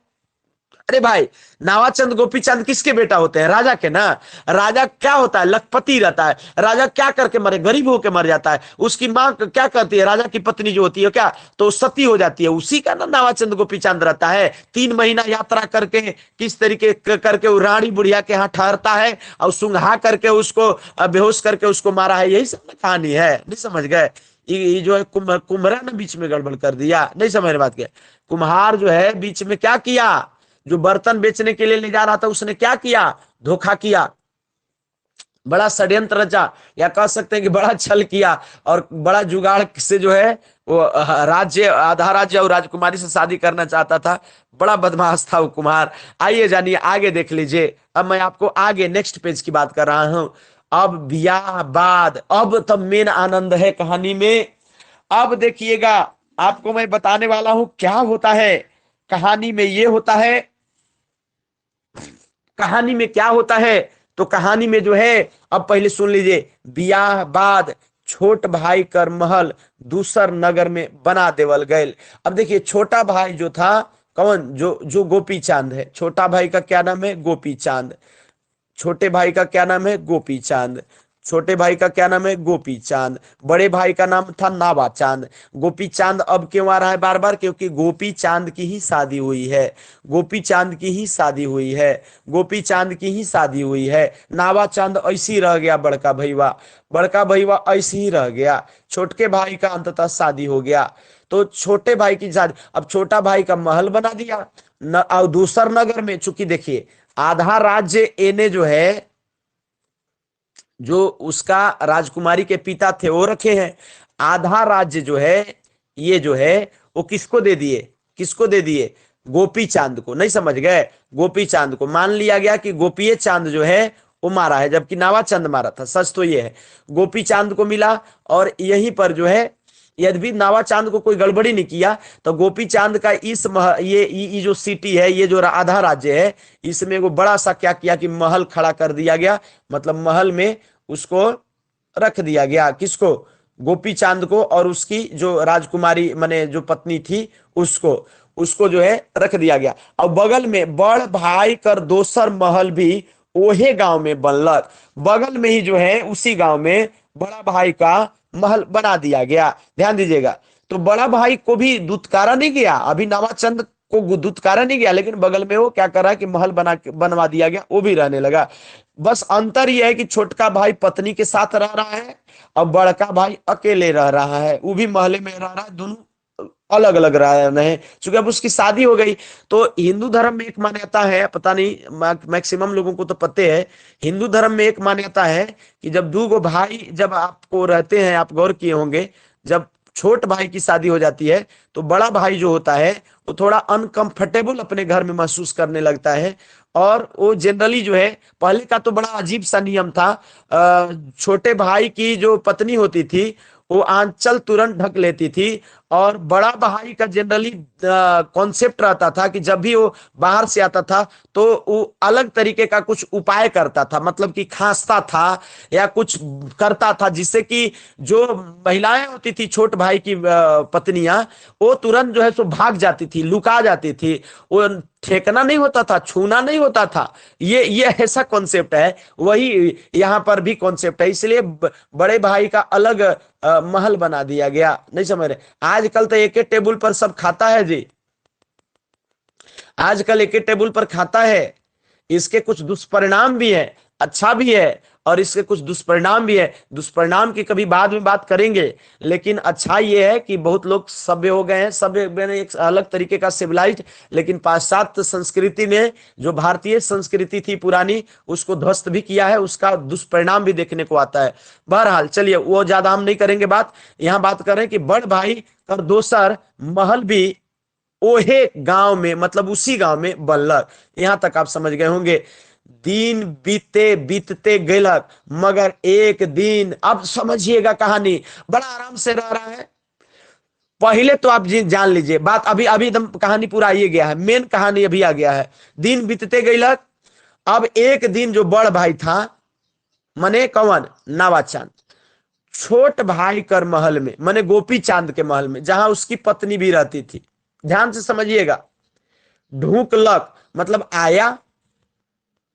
अरे भाई, नावाचंद गोपीचंद किसके बेटा होते हैं? राजा के ना। राजा क्या होता है? लखपति रहता है। राजा क्या करके मरे? गरीब होकर मर जाता है। उसकी मां क्या करती है? राजा की पत्नी जो होती है क्या, तो सती हो जाती है। उसी का ना नावाचंद गोपीचंद रहता है। 3 महीना यात्रा करके किस तरीके करके वो रानी बुढ़िया के यहाँ ठहरता है और सुंघा करके उसको बेहोश करके उसको मारा है। यही सब कहानी है, नहीं समझ गए? ये जो है कुम्हरा ने बीच में गड़बड़ कर दिया, नहीं समझ रहे बात के। कुम्हार जो है बीच में क्या किया, जो बर्तन बेचने के लिए ले जा रहा था उसने क्या किया? धोखा किया, बड़ा षड्यंत्र रचा, या कह सकते हैं कि बड़ा छल किया और बड़ा जुगाड़ से जो है वो राज्य, आधा राज्य और राजकुमारी से शादी करना चाहता था। बड़ा बदमाश था वो कुम्हार। आइए जानिए, आगे देख लीजिए। अब मैं आपको आगे नेक्स्ट पेज की बात कर रहा हूं। अब ब्याह बाद, अब तब मेन आनंद है कहानी में। अब देखिएगा, आपको मैं बताने वाला हूं क्या होता है कहानी में। ये होता है, कहानी में क्या होता है, तो कहानी में जो है, अब पहले सुन लीजिए। ब्याह बाद छोट भाई कर महल दूसर नगर में बना देवल गए। अब देखिए, छोटा भाई जो था, कौन? जो जो गोपी चांद है। छोटा भाई का क्या नाम है? गोपी चांद। छोटे भाई का क्या नाम है? गोपी चांद। छोटे भाई का क्या नाम है? गोपी चांद। बड़े भाई का नाम था नावा चांद। गोपी चांद अब क्यों आ रहा है बार बार? क्योंकि गोपी चांद की ही शादी हुई है। गोपी चांद की ही शादी हुई है। गोपी चांद की ही शादी हुई है। नावा चांद ऐसे ही रह गया। बड़का भईवा, बड़का भईवा ऐसे ही रह गया। छोटके भाई का अंततः शादी हो गया। तो छोटे भाई की शादी, अब छोटा भाई का महल बना दिया न, और दूसर नगर में, चूंकि देखिए आधा राज्य एने जो है, जो उसका राजकुमारी के पिता थे वो रखे हैं। आधा राज्य जो है, ये जो है वो किसको दे दिए? किसको दे दिए? गोपी चांद को। नहीं समझ गए? गोपी चांद को मान लिया गया कि गोपी चांद जो है वो मारा है, जबकि नावा चंद मारा था। सच तो ये है, गोपी चांद को मिला। और यहीं पर जो है, यदि नावा चांद को कोई गड़बड़ी नहीं किया तो गोपी चांद का इस ये जो सिटी है, ये जो आधा राज्य है, इसमें वो बड़ा सा क्या किया कि महल खड़ा कर दिया गया। मतलब महल में उसको रख दिया गया। किसको? गोपी चांद को, और उसकी जो राजकुमारी माने जो पत्नी थी उसको, उसको जो है रख दिया गया। और बगल में बड़ भाई कर दोसर महल भी ओहे गांव में बनलक। बगल में ही जो है उसी गांव में बड़ा भाई का महल बना दिया गया। ध्यान दीजिएगा, तो बड़ा भाई को भी दुत्कारा नहीं गया, अभी नवाचंद को दुत्कारा नहीं गया, लेकिन बगल में वो क्या कर रहा है कि महल बनवा दिया गया, वो भी रहने लगा। बस अंतर यह है कि छोटका भाई पत्नी के साथ रह रहा है और बड़का भाई अकेले रह रहा है। वो भी महले में रह रहा है, दोनों अलग अलग रह रहे हैं। क्योंकि अब उसकी शादी हो गई। तो हिंदू धर्म में एक मान्यता है, पता नहीं मैक्सिमम लोगों को तो पते है, हिंदू धर्म में एक मान्यता है कि जब दो गो भाई जब आपको रहते हैं, आप गौर किए होंगे, जब छोट भाई की शादी हो जाती है तो बड़ा भाई जो होता है वो थोड़ा अनकंफर्टेबल अपने घर में महसूस करने लगता है। और वो जनरली जो है, पहले का तो बड़ा अजीब सा नियम था। छोटे भाई की जो पत्नी होती थी वो आंचल तुरंत ढक लेती थी। और बड़ा भाई का जनरली कॉन्सेप्ट रहता था कि जब भी वो बाहर से आता था तो वो अलग तरीके का कुछ उपाय करता था, मतलब कि खांसता था या कुछ करता था, जिससे कि जो महिलाएं होती थी छोट भाई की पत्नियां, वो तुरंत जो है सो भाग जाती थी, लुका जाती थी। वो ठेकना नहीं होता था, छूना नहीं होता था। ये ऐसा कॉन्सेप्ट है। वही यहां पर भी कॉन्सेप्ट है, इसलिए बड़े भाई का अलग महल बना दिया गया। नहीं समझ रहे? आजकल तो एक ही टेबल पर सब खाता है जी। आजकल एक ही टेबल पर खाता है। इसके कुछ दुष्परिणाम भी है, अच्छा भी है, और इसके कुछ दुष्परिणाम भी है। दुष्परिणाम की कभी बाद में बात करेंगे, लेकिन अच्छा ये है कि बहुत लोग सभ्य हो गए हैं। सभ्य मैंने एक अलग तरीके का सिविलाइज्ड, लेकिन पाश्चात्य संस्कृति ने जो भारतीय संस्कृति थी पुरानी, उसको ध्वस्त भी किया है। उसका दुष्परिणाम भी देखने को आता है। बहरहाल चलिए, वो ज्यादा हम नहीं करेंगे बात। यहां बात कर रहे हैं कि बड़ भाई और दोसर महल भी ओहे गांव में, मतलब उसी गांव में बनलक। यहां तक आप समझ गए होंगे। दिन बीते बीतते गेलक, मगर एक दिन, अब समझिएगा कहानी, बड़ा आराम से रह रहा है। पहले तो आप जी जान लीजिए बात, अभी अभी एकदम कहानी पूरा ये गया है, मेन कहानी अभी आ गया है। दिन बीतते गेलक। अब एक दिन जो बड़ भाई था, मने कौन? नावाचांद, छोट भाई कर महल में, माने गोपी चांद के महल में, जहां उसकी पत्नी भी रहती थी। ध्यान से समझिएगा। ढूक लक मतलब आया,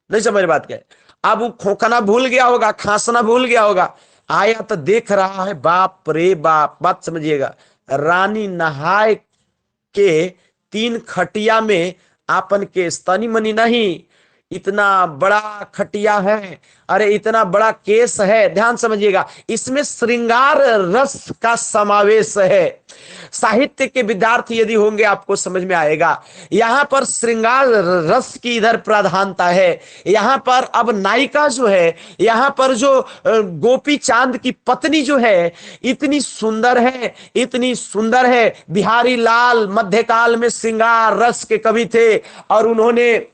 नहीं समझ बात क्या है। अब वो खोखना भूल गया होगा, खांसना भूल गया होगा, आया तो देख रहा है, बाप रे बाप, बात समझिएगा। रानी नहाए के तीन खटिया में आपन के तनी मनी नहीं, इतना बड़ा खटिया है, अरे इतना बड़ा केस है। ध्यान समझिएगा, इसमें श्रृंगार रस का समावेश है। साहित्य के विद्यार्थी यदि होंगे आपको समझ में आएगा। यहां पर श्रृंगार रस की इधर प्रधानता है। यहां पर अब नायिका जो है, यहां पर जो गोपी चांद की पत्नी जो है, इतनी सुंदर है, इतनी सुंदर है। बिहारी लाल मध्यकाल में श्रृंगार रस के कवि थे, और उन्होंने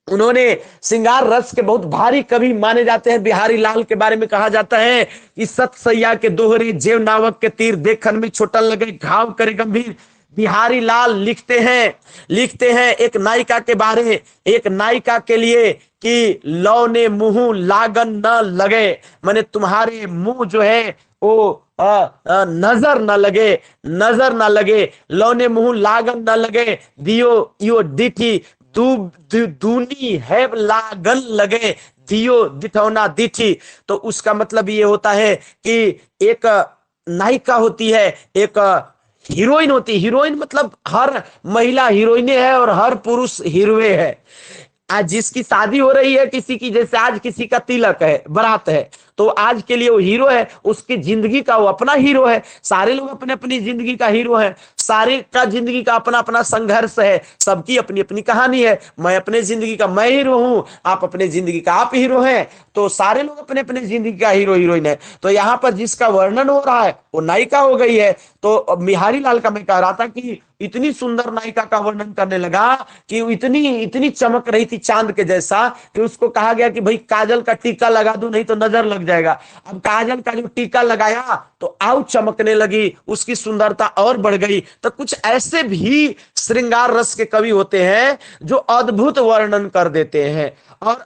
उन्होंने श्रृंगार रस के बहुत भारी कवि माने जाते हैं। बिहारी लाल के बारे में कहा जाता है कि सत सैया के दोहरे जेव नावक के तीर देखन में छोटन लगे, घाव करे गंभीर। बिहारी लाल लिखते हैं एक नायिका के बारे, एक नायिका के लिए कि लौ ने मुंह लागन न लगे, माने तुम्हारे मुंह जो है वो नजर न लगे, नजर न लगे, लौ ने मुंह लागन न लगे, दियो यो दिठी दूनी है लागन लगे, दियो दिठौना दिठी। तो उसका मतलब ये होता है कि एक नायिका होती है, एक हीरोइन होती है। हीरोइन मतलब हर महिला हीरोइने है और हर पुरुष हीरोए है। आज जिसकी शादी हो रही है किसी की, जैसे आज किसी का तिलक है, बारात है, तो आज के लिए वो हीरो है, उसकी जिंदगी का वो अपना हीरो है। सारे लोग अपने अपनी जिंदगी का हीरो है, सारे का जिंदगी का अपना अपना संघर्ष है, सबकी अपनी अपनी कहानी है। मैं अपने जिंदगी का मैं हीरो हूं, आप अपने जिंदगी का आप हीरो हैं, तो सारे लोग अपने अपने जिंदगी का हीरो हीरोइन है। तो यहां पर जिसका वर्णन हो रहा है वो नायिका हो गई है। तो बिहारी लाल का मैं कह रहा था कि इतनी सुंदर नायिका का वर्णन करने लगा कि इतनी इतनी चमक रही थी चांद के जैसा, कि उसको कहा गया कि भाई काजल का टीका लगा दो, नहीं तो नजर लग जाएगा। अब काजल का जो टीका लगाया तो आउ चमकने लगी, उसकी सुंदरता और बढ़ गई। तो कुछ ऐसे भी श्रृंगार रस के कवि होते हैं जो अद्भुत वर्णन कर देते हैं, और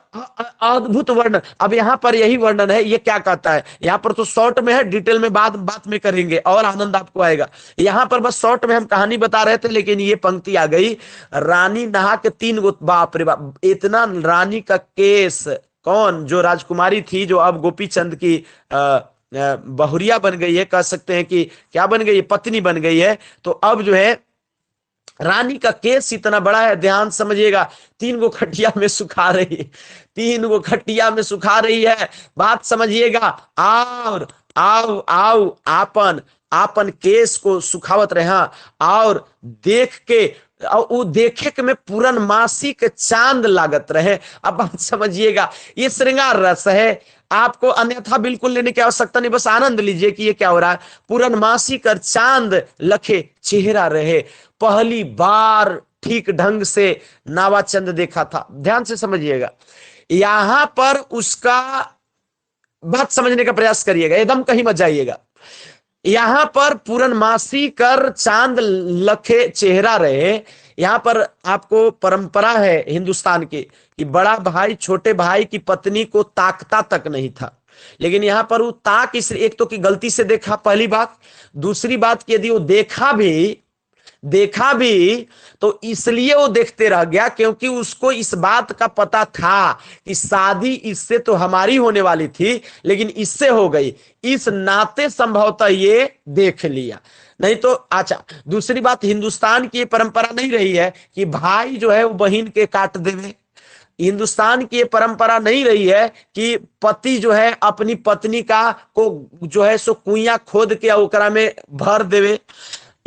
अद्भुत वर्णन। अब यहां पर यही वर्णन है, ये क्या कहता है यहां पर, तो शॉर्ट में है, डिटेल में बात में करेंगे और आनंद आपको आएगा। यहां पर बस शॉर्ट में हम कहानी बता रहे थे, लेकिन ये पंक्ति आ गई, रानी नहा के तीन गो, बाप रे बाप, इतना रानी का केस। कौन? जो राजकुमारी थी, जो अब गोपी चंद की बहुरिया बन गई है, कह सकते हैं कि क्या बन गई है, पत्नी बन गई है। तो अब जो है रानी का केस इतना बड़ा है, ध्यान समझिएगा, तीन गो खटिया में सुखा रही है, तीन गो खटिया में सुखा रही है। बात समझिएगा। और आओ आओ आपन आपन केस को सुखावत रहे, और देख के, और वो देखे के में पूरन मासी के चांद लागत रहे। अब बात समझिएगा, ये श्रृंगार रस है, आपको अन्यथा बिल्कुल लेने की आवश्यकता नहीं, बस आनंद लीजिए कि ये क्या हो रहा है। पूरनमासी कर चांद लखे चेहरा रहे, पहली बार ठीक ढंग से नावाचंद देखा था। ध्यान से समझिएगा, यहां पर उसका बात समझने का प्रयास करिएगा, एकदम कहीं मत जाइएगा। यहां पर पूरनमासी कर चांद लखे चेहरा रहे, यहां पर आपको परंपरा है हिंदुस्तान की कि बड़ा भाई छोटे भाई की पत्नी को ताकता तक नहीं था, लेकिन यहां पर वो ताक, इस एक तो की गलती से देखा, पहली बात। दूसरी बात कि यदि वो देखा भी तो इसलिए वो देखते रह गया क्योंकि उसको इस बात का पता था कि शादी इससे तो हमारी होने वाली थी, लेकिन इससे हो गई, इस नाते संभवतः ये देख लिया, नहीं तो। अच्छा, दूसरी बात, हिंदुस्तान की ये परंपरा नहीं रही है कि भाई जो है वो बहन के काट देवे। हिंदुस्तान की ये परंपरा नहीं रही है कि पति जो है अपनी पत्नी का को जो है सो कुइया खोद के ओकरा में भर देवे।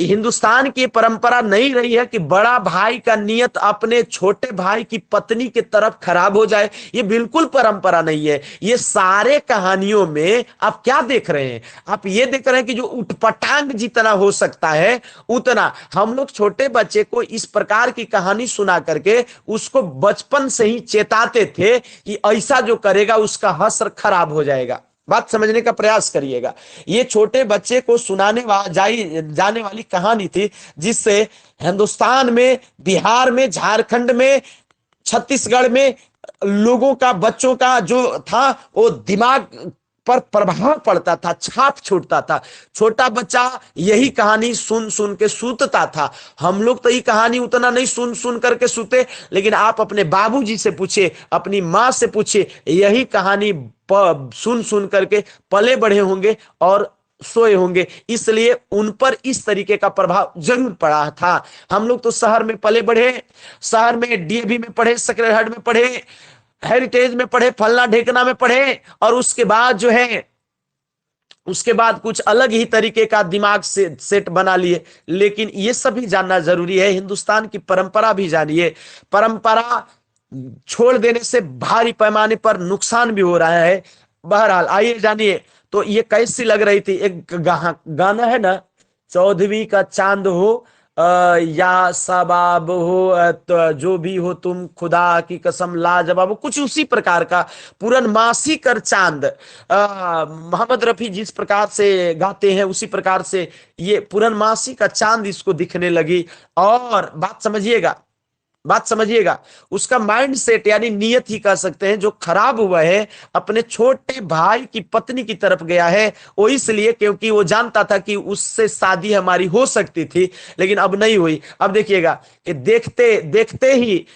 हिंदुस्तान की परंपरा नहीं रही है कि बड़ा भाई का नियत अपने छोटे भाई की पत्नी की तरफ खराब हो जाए। ये बिल्कुल परंपरा नहीं है। ये सारे कहानियों में आप क्या देख रहे हैं? आप ये देख रहे हैं कि जो उटपटांग जितना हो सकता है उतना, हम लोग छोटे बच्चे को इस प्रकार की कहानी सुना करके उसको बचपन से ही चेताते थे कि ऐसा जो करेगा उसका हश्र खराब हो जाएगा। बात समझने का प्रयास करिएगा। ये छोटे बच्चे को सुनाने जाने वाली कहानी थी, जिससे हिंदुस्तान में, बिहार में, झारखंड में, छत्तीसगढ़ में लोगों का, बच्चों का जो था वो दिमाग पर प्रभाव पड़ता था, छाप छोड़ता था। छोटा बच्चा यही कहानी सुन सुन के सूतता था। हम लोग तो ये कहानी उतना नहीं सुन सुन करके सूते, लेकिन आप अपने बाबूजी से पूछिए, अपनी माँ से पूछिए, यही कहानी सुन सुन करके पले बढ़े होंगे और सोए होंगे, इसलिए उन पर इस तरीके का प्रभाव जरूर पड़ा था। हम लोग तो शहर में पले बढ़े, शहर में डीएवी में पढ़े, सेक्रेटरीट में पढ़े, हेरिटेज में पढ़े, फलना ढेकना में पढ़े, और उसके बाद जो है उसके बाद कुछ अलग ही तरीके का दिमाग से सेट बना लिए। लेकिन ये सब भी जानना जरूरी है, हिंदुस्तान की परंपरा भी जानिए। परंपरा छोड़ देने से भारी पैमाने पर नुकसान भी हो रहा है। बहरहाल आइए जानिए, तो ये कैसी लग रही थी। एक गाना है ना, चौदहवीं का चांद हो या सबाब हो, तो जो भी हो तुम खुदा की कसम लाजवाब हो, कुछ उसी प्रकार का। पूरनमासी कर चांद, मोहम्मद रफी जिस प्रकार से गाते हैं उसी प्रकार से ये पूरनमासी का चांद इसको दिखने लगी। और बात समझिएगा, उसका माइंड सेट यानी नियत ही कह सकते हैं जो खराब हुआ है, अपने छोटे भाई की पत्नी की तरफ गया है। वो इसलिए क्योंकि वो जानता था कि उससे शादी हमारी हो सकती थी, लेकिन अब नहीं हुई। अब देखिएगा कि देखते देखते ही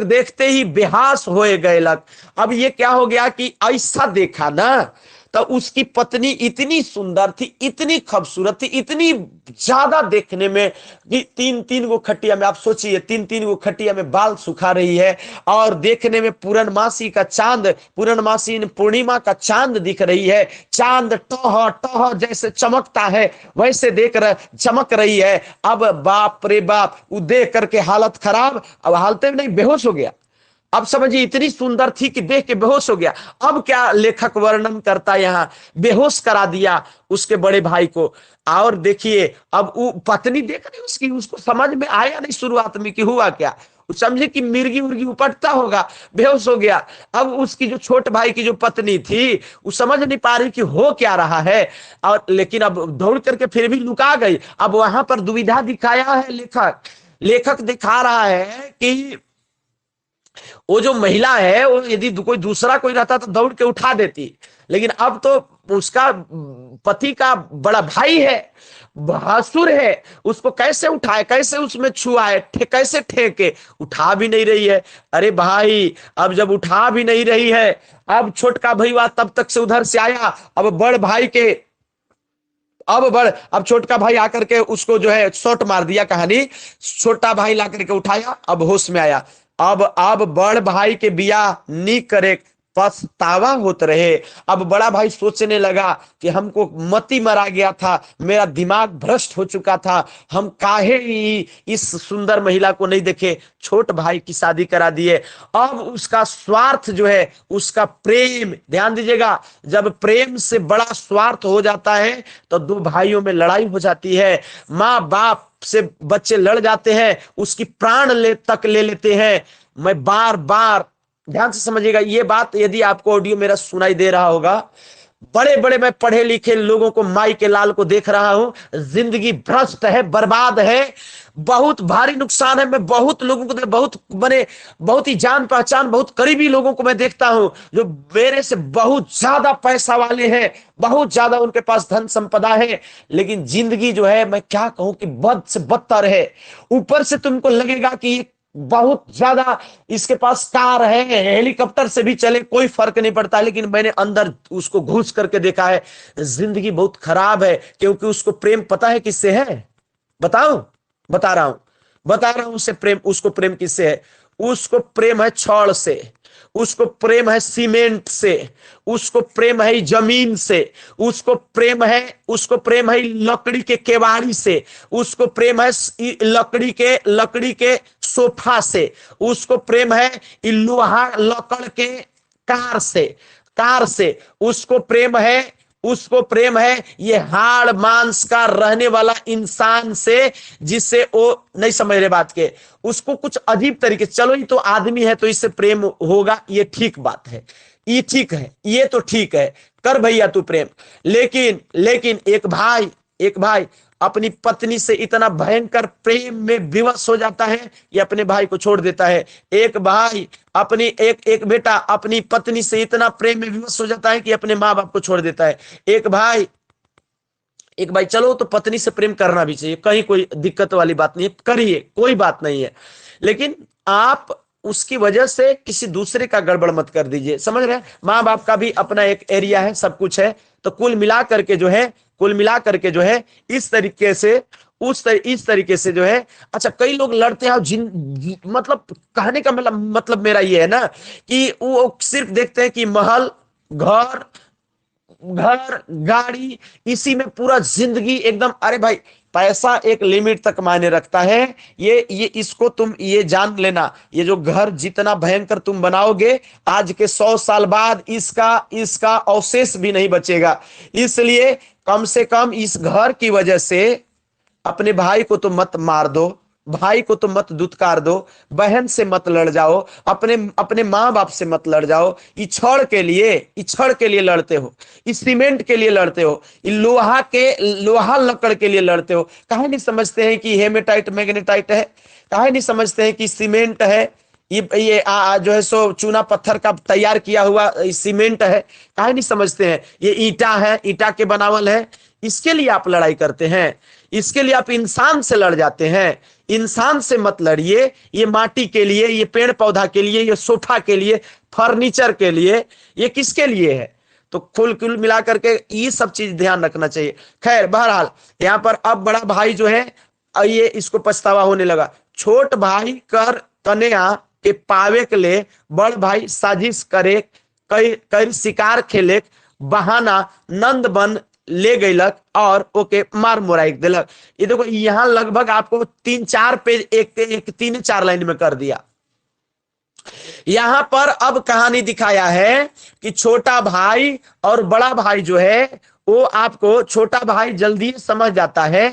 देखते ही बेहास होए गए लग। अब ये क्या हो गया कि ऐसा देखा ना, तो उसकी पत्नी इतनी सुंदर थी, इतनी खूबसूरत थी, इतनी ज्यादा देखने में कि तीन तीन गो खटिया में, आप सोचिए, तीन तीन गो खटिया में बाल सुखा रही है, और देखने में पूर्णमासी का चांद, पूर्णमासी पूर्णिमा का चांद दिख रही है। चांद टह टह जैसे चमकता है वैसे चमक रही है। अब बाप रे बाप, वो देख करके हालत खराब, अब हालत में नहीं, बेहोश हो गया। अब समझिए, इतनी सुंदर थी कि देख के बेहोश हो गया। अब क्या लेखक वर्णन करता, यहां बेहोश करा दिया उसके बड़े भाई को। और देखिए, अब वो पत्नी देख रही उसकी, उसको समझ में आया नहीं शुरुआत में कि हुआ क्या। समझे कि मिर्गी उर्गी उपटता होगा, बेहोश हो गया। अब उसकी जो छोटे भाई की जो पत्नी थी, वो समझ नहीं पा रही कि हो क्या रहा है, और लेकिन अब दौड़ करके फिर भी लुका गई। अब वहां पर दुविधा दिखाया है लेखक दिखा रहा है कि वो जो महिला है, वो यदि कोई दूसरा कोई रहता तो दौड़ के उठा देती, लेकिन अब तो उसका पति का बड़ा भाई है, भासुर है, उसको कैसे उठाए, कैसे उसमें छुआए, कैसे ठेके, उठा भी नहीं रही है। अरे भाई, अब जब उठा भी नहीं रही है, अब छोटका भैया तब तक से उधर से आया, अब छोटका भाई आकर के उसको जो है शॉट मार दिया। कहानी, छोटा भाई ला करके उठाया, अब होश में आया। अब बड़ भाई के बिया नी करे पछतावा होत रहे। अब बड़ा भाई सोचने लगा कि हमको मती मरा गया था, मेरा दिमाग भ्रष्ट हो चुका था, हम काहे ही इस सुंदर महिला को नहीं देखे, छोट भाई की शादी करा दिए। अब उसका स्वार्थ जो है, उसका प्रेम, ध्यान दीजिएगा, जब प्रेम से बड़ा स्वार्थ हो जाता है तो दो भाइयों में लड़ाई हो जाती है। माँ बाप से बच्चे लड़ जाते हैं, उसकी प्राण तक ले लेते हैं। मैं बार बार, ध्यान से समझिएगा ये बात, यदि आपको ऑडियो मेरा सुनाई दे रहा होगा, बड़े बड़े मैं पढ़े लिखे लोगों को, माई के लाल को देख रहा हूं, जिंदगी भ्रष्ट है, बर्बाद है, बहुत भारी नुकसान है। मैं बहुत लोगों को, बहुत ही जान पहचान, बहुत करीबी लोगों को मैं देखता हूं जो मेरे से बहुत ज्यादा पैसा वाले हैं, बहुत ज्यादा उनके पास धन संपदा है, लेकिन जिंदगी जो है, मैं क्या कहूं कि बद से बदतर है। ऊपर से तुमको लगेगा कि ये बहुत ज्यादा इसके पास कार है, हेलीकॉप्टर से भी चले कोई फर्क नहीं पड़ता, लेकिन मैंने अंदर उसको घुस करके देखा है, जिंदगी बहुत खराब है। क्योंकि उसको प्रेम पता है किससे है, बता रहा हूं उसको प्रेम किससे है। उसको प्रेम है छड़ से, उसको प्रेम है सीमेंट से, उसको प्रेम है जमीन से, उसको प्रेम है लकड़ी के केवाड़ी से, उसको प्रेम है लकड़ी के सोफा से, उसको प्रेम है लोहा लकड़ के कार से, उसको प्रेम है ये हाड़ मांस का रहने वाला इंसान से, जिससे वो नहीं समझ रहे बात के, उसको कुछ अजीब तरीके, चलो ये तो आदमी है तो इससे प्रेम होगा, ये ठीक बात है, ये ठीक है, ये तो ठीक है, कर भैया तू प्रेम। लेकिन एक भाई अपनी पत्नी से इतना भयंकर प्रेम में विवश हो जाता है कि अपने भाई को छोड़ देता है। एक भाई अपनी एक बेटा अपनी पत्नी से इतना प्रेम में विवश हो जाता है कि अपने माँ बाप को छोड़ देता है। एक भाई चलो तो पत्नी से प्रेम करना भी चाहिए, कहीं कोई दिक्कत वाली बात नहीं है, करिए, कोई बात नहीं है, लेकिन आप उसकी वजह से किसी दूसरे का गड़बड़ मत कर दीजिए। समझ रहे हैं? माँ बाप का भी अपना एक एरिया है, सब कुछ है। तो कुल मिला करके जो है इस तरीके से इस तरीके से जो है, अच्छा कई लोग लड़ते हैं मतलब कहने का मतलब मेरा ये है ना कि वो सिर्फ देखते हैं कि महल, घर गाड़ी, इसी में पूरा जिंदगी एकदम। अरे भाई, पैसा एक लिमिट तक मायने रखता है। ये इसको तुम ये जान लेना, ये जो घर जितना भयंकर तुम बनाओगे, आज के 100 साल बाद इसका अवशेष भी नहीं बचेगा। इसलिए कम से कम इस घर की वजह से अपने भाई को तो मत मार दो, भाई को तो मत दुत्कार दो, बहन से मत लड़ जाओ, अपने माँ बाप से मत लड़ जाओ। इछड़ के लिए लड़ते हो, इस सीमेंट के लिए लड़ते हो, लोहा लकड़ के लिए लड़ते हो। काहे नहीं समझते हैं कि हेमेटाइट मैग्नेटाइट है? काहे नहीं समझते हैं कि सीमेंट है, ये जो है सो चूना पत्थर का तैयार किया हुआ सीमेंट है? काहे नहीं समझते हैं ये ईटा है, ईटा के बनावल है? इसके लिए आप लड़ाई करते हैं, इसके लिए आप इंसान से लड़ जाते हैं। इंसान से मत लड़िए। ये माटी के लिए, ये पेड़ पौधा के लिए, ये सोफा के लिए, फर्नीचर के लिए, ये किसके लिए है? तो कुल मिला करके ये सब चीज ध्यान रखना चाहिए। खैर, बहरहाल यहाँ पर अब बड़ा भाई जो है, ये इसको पछतावा होने लगा। छोट भाई कर कन्या के पावे के लिए बड़ भाई साजिश करे, कई शिकार खेले, बहाना नंद बन ले गईलक और ओके मार मोराइक दिलक। ये देखो, यहां लगभग आपको 3-4 पेज एक 3-4 लाइन में कर दिया। यहां पर अब कहानी दिखाया है कि छोटा भाई और बड़ा भाई जो है, वो आपको छोटा भाई जल्दी समझ जाता है।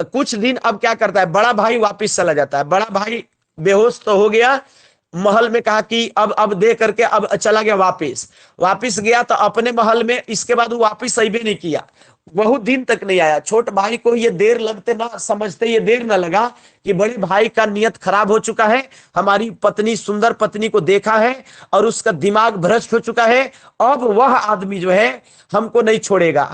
कुछ दिन अब क्या करता है, बड़ा भाई वापिस चला जाता है। बड़ा भाई बेहोश तो हो गया, महल में कहा कि अब दे करके अब चला गया, वापिस गया तो अपने महल में। इसके बाद वो वापिस अबे नहीं किया, बहुत दिन तक नहीं आया। छोटे भाई को ये देर लगते ना समझते, ये देर ना लगा कि बड़े भाई का नियत खराब हो चुका है, हमारी पत्नी, सुंदर पत्नी को देखा है और उसका दिमाग भ्रष्ट हो चुका है। अब वह आदमी जो है हमको नहीं छोड़ेगा,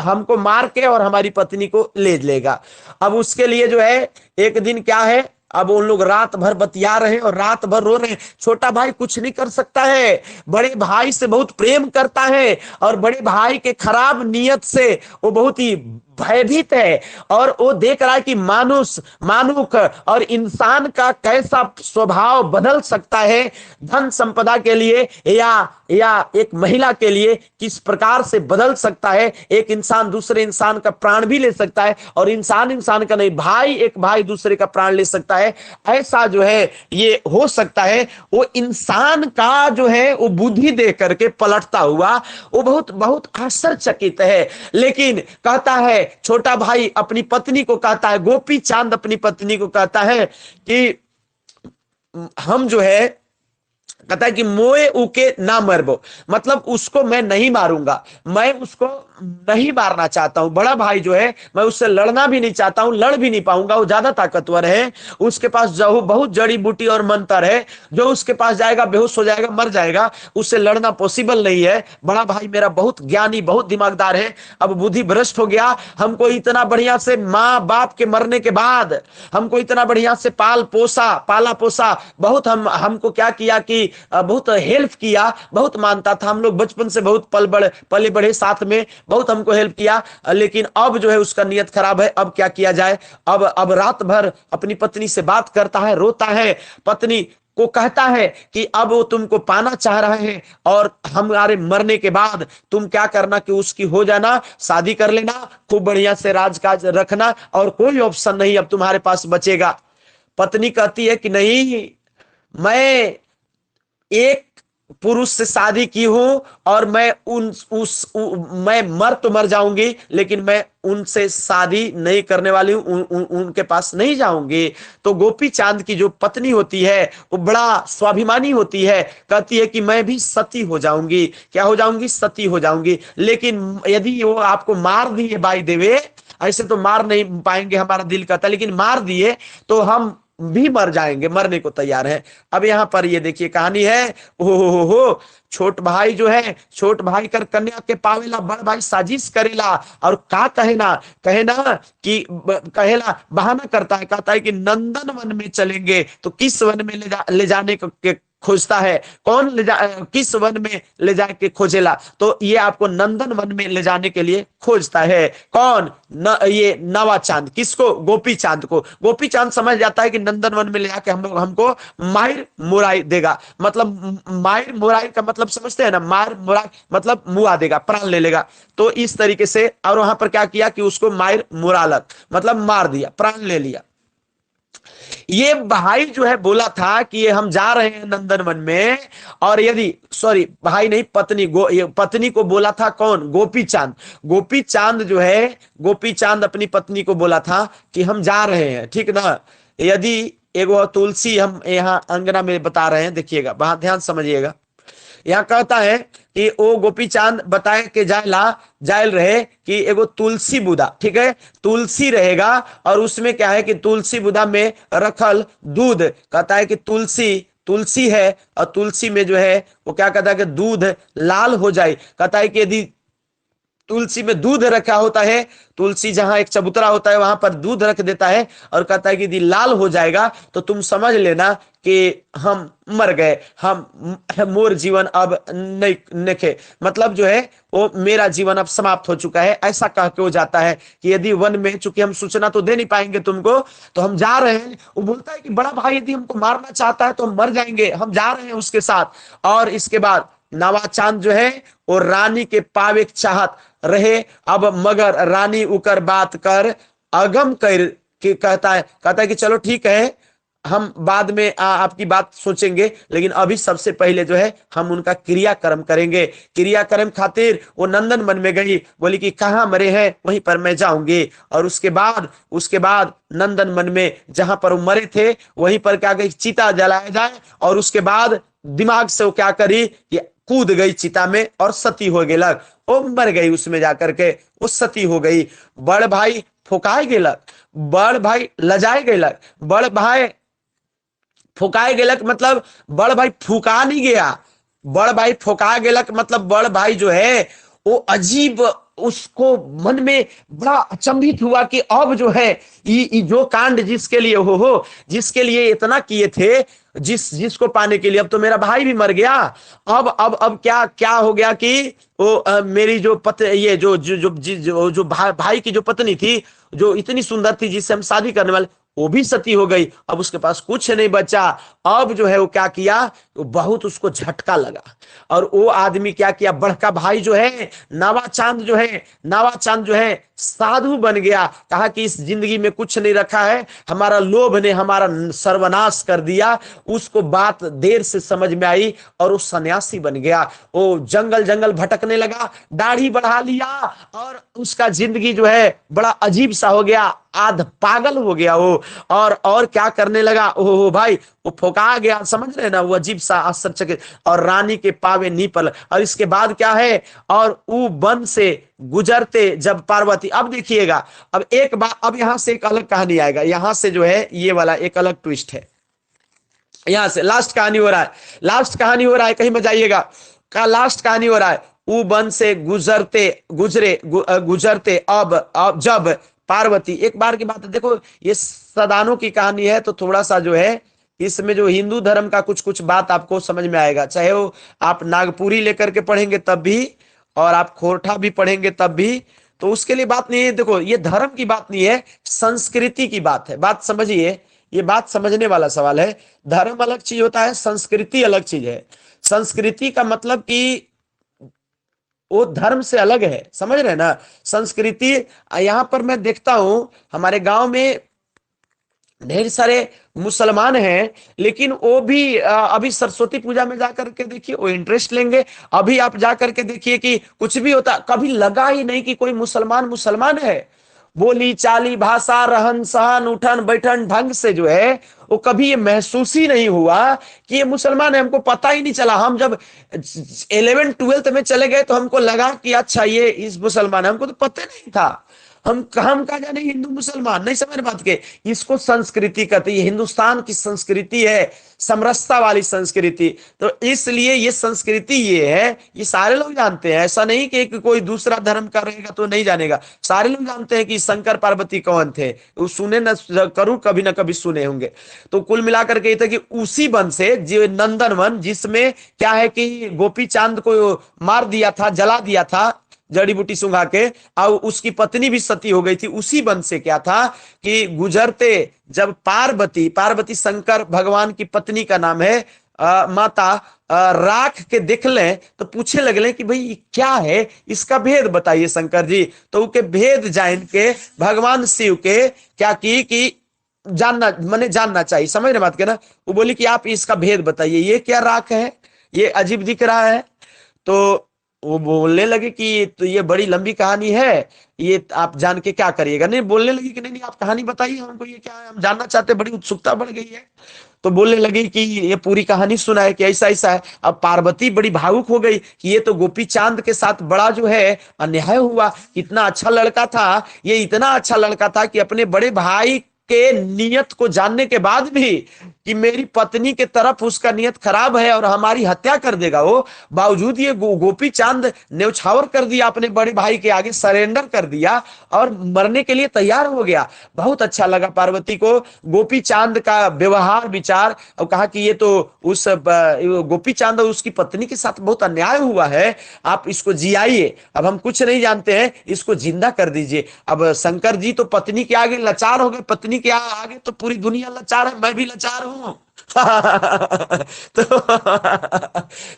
हमको मार के और हमारी पत्नी को ले लेगा। अब उसके लिए जो है एक दिन क्या है, अब उन लोग रात भर बतिया रहे हैं और रात भर रो रहे हैं। छोटा भाई कुछ नहीं कर सकता है, बड़े भाई से बहुत प्रेम करता है और बड़े भाई के खराब नियत से वो बहुत ही भयभीत है। और वो देख रहा है कि मानुख और इंसान का कैसा स्वभाव बदल सकता है, धन संपदा के लिए या एक महिला के लिए किस प्रकार से बदल सकता है। एक इंसान दूसरे इंसान का प्राण भी ले सकता है, और इंसान का नहीं, एक भाई दूसरे का प्राण ले सकता है। ऐसा जो है ये हो सकता है। वो इंसान का जो है वो बुद्धि दे करके पलटता हुआ वो बहुत बहुत आश्चर्यचकित है। लेकिन कहता है, छोटा भाई अपनी पत्नी को कहता है, गोपी चांद अपनी पत्नी को कहता है कि हम जो है, कहता है कि मोए उके ना मरबो, मतलब उसको मैं नहीं मारूंगा, मैं उसको नहीं मारना चाहता हूं। बड़ा भाई जो है, मैं उससे लड़ना भी नहीं चाहता हूं, लड़ भी नहीं पाऊंगा, वो ज्यादा ताकतवर है, उसके पास बहुत जड़ी बूटी और मंत्र है, जो उसके पास जाएगा बेहोश हो जाएगा, मर जाएगा, उससे लड़ना पॉसिबल नहीं है। बड़ा भाई मेरा बहुत ज्ञानी, बहुत दिमागदार है, अब बुद्धि भ्रष्ट हो गया। हमको इतना बढ़िया से माँ बाप के मरने के बाद हमको इतना बढ़िया से पाला पोसा, बहुत हमको क्या किया कि बहुत हेल्प किया, बहुत मानता था, हम लोग बचपन से बहुत पले बड़े साथ में, बहुत हमको हेल्प किया। लेकिन अब जो है उसका नियत खराब है। अब क्या किया जाए? अब रात भर अपनी पत्नी से बात करता है, रोता है, पत्नी को कहता है कि अब वो तुमको पाना चाह रहा है और हमारे मरने के बाद तुम क्या करना कि उसकी हो जाना, शादी कर लेना, खूब बढ़िया से राजकाज रखना और कोई ऑप्शन नहीं अब तुम्हारे पास बचेगा। पत्नी कहती है कि नहीं, मैं एक पुरुष से शादी की हूं और मैं मैं मर तो मर जाऊंगी, लेकिन मैं उनसे शादी नहीं करने वाली हूं, उनके पास नहीं जाऊंगी। तो गोपी चांद की जो पत्नी होती है वो बड़ा स्वाभिमानी होती है, कहती है कि मैं भी सती हो जाऊंगी। क्या हो जाऊंगी? सती हो जाऊंगी। लेकिन यदि वो आपको मार दिए बाई देवे, ऐसे तो मार नहीं पाएंगे, हमारा दिल कहता, लेकिन मार दिए तो हम भी मर जाएंगे, मरने को तैयार है। अब यहाँ पर ये देखिए कहानी है, हो छोट भाई जो है, छोट भाई कर कन्या के पावेला, बड़ भाई साजिश करेला, और का कहे ना कि कहेला, बहाना करता है, कहता है कि नंदन वन में चलेंगे। तो किस वन में ले जाने के खोजता है, कौन किस वन में ले जाके खोजेला? तो ये आपको नंदन वन में ले जाने के लिए खोजता है। कौन? ये नवा चांद। किसको? गोपी चांद को। गोपी चांद समझ जाता है कि नंदन वन में ले जाके हमको माहिर मुराई देगा। मतलब माहिर मुराई का मतलब समझते हैं ना, माहिर मुराई मतलब मुआ देगा, प्राण ले लेगा। तो इस तरीके से, और वहां पर क्या किया कि उसको माहिर मुरालत मतलब मार दिया, प्राण ले लिया। ये भाई जो है बोला था कि ये हम जा रहे हैं नंदन वन में, और यदि सॉरी भाई नहीं, पत्नी ये पत्नी को बोला था, कौन? गोपी चांद। गोपी चांद जो है, गोपी चांद अपनी पत्नी को बोला था कि हम जा रहे हैं, ठीक ना। यदि एगो तुलसी हम यहाँ अंगना में बता रहे हैं, देखिएगा, बहुत ध्यान समझिएगा। यहाँ कहता है कि ओ गोपी चांद बताए के जायल रहे कि एगो तुलसी बुदा, ठीक है, तुलसी रहेगा, और उसमें क्या है कि तुलसी बुदा में रखल दूध, कहता है कि तुलसी है, और तुलसी में जो है वो क्या कहता है कि दूध लाल हो जाए। कहता है कि यदि तुलसी में दूध रखा होता है, तुलसी जहां एक चबूतरा होता है वहां पर दूध रख देता है, और कहता है कि यदि लाल हो जाएगा तो तुम समझ लेना कि हम मर गए, हम मोर जीवन अब नहीं नेखे, मतलब जो है वो मेरा जीवन अब समाप्त हो चुका है, ऐसा कह के हो जाता है कि यदि वन में, चूंकि हम सूचना तो दे नहीं पाएंगे तुमको, तो हम जा रहे हैं। वो बोलता है कि बड़ा भाई यदि हमको मारना चाहता है तो हम मर जाएंगे, हम जा रहे हैं उसके साथ। और इसके बाद नवा चांद जो है वो रानी के पावे चाहत रहे, अब मगर रानी उकर बात कर अगम कर के कहता है कि चलो ठीक है, हम बाद में आपकी बात सोचेंगे, लेकिन अभी सबसे पहले जो है हम उनका क्रियाक्रम करेंगे। क्रियाक्रम खातिर वो नंदन वन में गई, बोली कि कहाँ मरे हैं वहीं पर मैं जाऊंगी। और उसके बाद नंदन वन में जहां पर वो मरे थे वहीं पर क्या गई, चिता जलाया जाए, और उसके बाद दिमाग से वो क्या करी कि कूद गई चिता में और सती हो गेलक, वो मर गई उसमें जाकर के, वो सती हो गई। बड़ भाई फुकाए गेलक, बड़ भाई लजाए गेलक, बड़ भाई फुकाए गेलक मतलब बड़ भाई फुका नहीं गया, बड़ भाई फुका गेलक मतलब बड़ भाई जो है वो अजीब, उसको मन में बड़ा अचंभित हुआ कि अब जो है ये जो कांड जिसके लिए जिसके लिए इतना किए थे, जिसको पाने के लिए, अब तो मेरा भाई भी मर गया। अब क्या क्या हो गया कि वो मेरी जो ये जो भाई की जो पत्नी थी, जो इतनी सुंदर थी, जिससे हम शादी करने वाले, वो भी सती हो गई। अब उसके पास कुछ नहीं बचा। अब जो है वो क्या किया, वो बहुत उसको झटका लगा, और वो आदमी क्या किया, बड़का भाई जो है नवा चांद जो है साधु बन गया। कहा कि इस जिंदगी में कुछ नहीं रखा है, हमारा लोभ ने हमारा सर्वनाश कर दिया। उसको बात देर से समझ में आई और वो सन्यासी बन गया। वो जंगल जंगल भटकने लगा, दाढ़ी बढ़ा लिया, और उसका जिंदगी जो है बड़ा अजीब सा हो गया, आध पागल हो गया वो। और क्या करने लगा, ओहो भाई वो फोका गया, समझ रहे ना, वो अजीब सा आश्चर्यचकित, और रानी के पावे नीपल। और इसके बाद क्या है, और वो वन से गुजरते जब पार्वती, अब देखिएगा, अब एक बात, अब यहां से एक अलग कहानी आएगा, यहां से जो है ये वाला एक अलग ट्विस्ट है। यहां से लास्ट कहानी हो रहा है, कहीं में जाइएगा, का लास्ट कहानी हो रहा है। वो वन से गुजरते अब जब पार्वती, एक बार की बात है, देखो ये सदानों की कहानी है, तो थोड़ा सा जो है इसमें जो हिंदू धर्म का कुछ कुछ बात आपको समझ में आएगा, चाहे वो आप नागपुरी लेकर के पढ़ेंगे तब भी, और आप खोरठा भी पढ़ेंगे तब भी, तो उसके लिए बात नहीं है। देखो ये धर्म की बात नहीं है, संस्कृति की बात है, बात समझिए, ये बात समझने वाला सवाल है। धर्म अलग चीज होता है, संस्कृति अलग चीज है। संस्कृति का मतलब कि वो धर्म से अलग है, समझ रहे हैं ना। संस्कृति, यहां पर मैं देखता हूं हमारे गांव में ढेर सारे मुसलमान हैं, लेकिन वो भी अभी सरस्वती पूजा में जाकर के देखिए वो इंटरेस्ट लेंगे। अभी आप जाकर के देखिए कि कुछ भी होता, कभी लगा ही नहीं कि कोई मुसलमान है। बोली चाली भाषा रहन सहन उठन बैठन ढंग से जो है वो कभी ये महसूस ही नहीं हुआ कि ये मुसलमान है। हमको पता ही नहीं चला, हम जब 11th 12th में चले गए तो हमको लगा कि अच्छा ये इस मुसलमान है, हमको तो पता नहीं था। हम कहा जाने हिंदू मुसलमान, नहीं समझ बात के। इसको संस्कृति कहते हैं, ये हिंदुस्तान की संस्कृति है, समरसता वाली संस्कृति। तो इसलिए ये संस्कृति ये है, ये सारे लोग जानते हैं। ऐसा नहीं कि कोई दूसरा धर्म का रहेगा तो नहीं जानेगा, सारे लोग जानते हैं कि शंकर पार्वती कौन थे। वो सुने न करूं, कभी ना कभी सुने होंगे। तो कुल मिलाकर के ये था कि उसी वन से जो नंदन वन, जिसमें क्या है कि गोपी चांद को मार दिया था, जला दिया था जड़ी बूटी सुंघा के, और उसकी पत्नी भी सती हो गई थी। उसी वन से क्या था कि गुजरते जब पार्वती, पार्वती शंकर भगवान की पत्नी का नाम है, माता राख के देख लें तो पूछे लगले कि भाई क्या है, इसका भेद बताइए शंकर जी। तो उनके भेद जान के भगवान शिव के क्या की कि जानना, मैंने जानना चाहिए, समझ रहे बात के ना। वो बोली कि आप इसका भेद बताइए, ये क्या राख है, ये अजीब दिख रहा है। तो वो बोलने लगे कि तो ये बड़ी लंबी कहानी है, ये आप जान के क्या करिएगा। नहीं, बोलने लगी कि नहीं नहीं, आप कहानी बताइए हमको, ये क्या है, हम जानना चाहते हैं, बड़ी उत्सुकता बढ़ गई है। तो बोलने लगी कि ये पूरी कहानी सुनाए कि ऐसा ऐसा है। अब पार्वती बड़ी भावुक हो गई कि ये तो गोपी चांद के साथ बड़ा जो है अन्याय हुआ। इतना अच्छा लड़का था, ये इतना अच्छा लड़का था कि अपने बड़े भाई के नियत को जानने के बाद भी कि मेरी पत्नी के तरफ उसका नियत खराब है और हमारी हत्या कर देगा, वो बावजूद ये गोपी चांद न्यौछावर कर दिया, अपने बड़े भाई के आगे सरेंडर कर दिया और मरने के लिए तैयार हो गया। बहुत अच्छा लगा पार्वती को गोपी चांद का व्यवहार विचार, और कहा कि ये तो उस गोपी चांद और उसकी पत्नी के साथ बहुत अन्याय हुआ है, आप इसको जियाइए। अब हम कुछ नहीं जानते हैं, इसको जिंदा कर दीजिए। अब शंकर जी तो पत्नी के आगे लाचार हो गए, पत्नी के आगे तो पूरी दुनिया लाचार है, मैं भी लाचार हूं। तो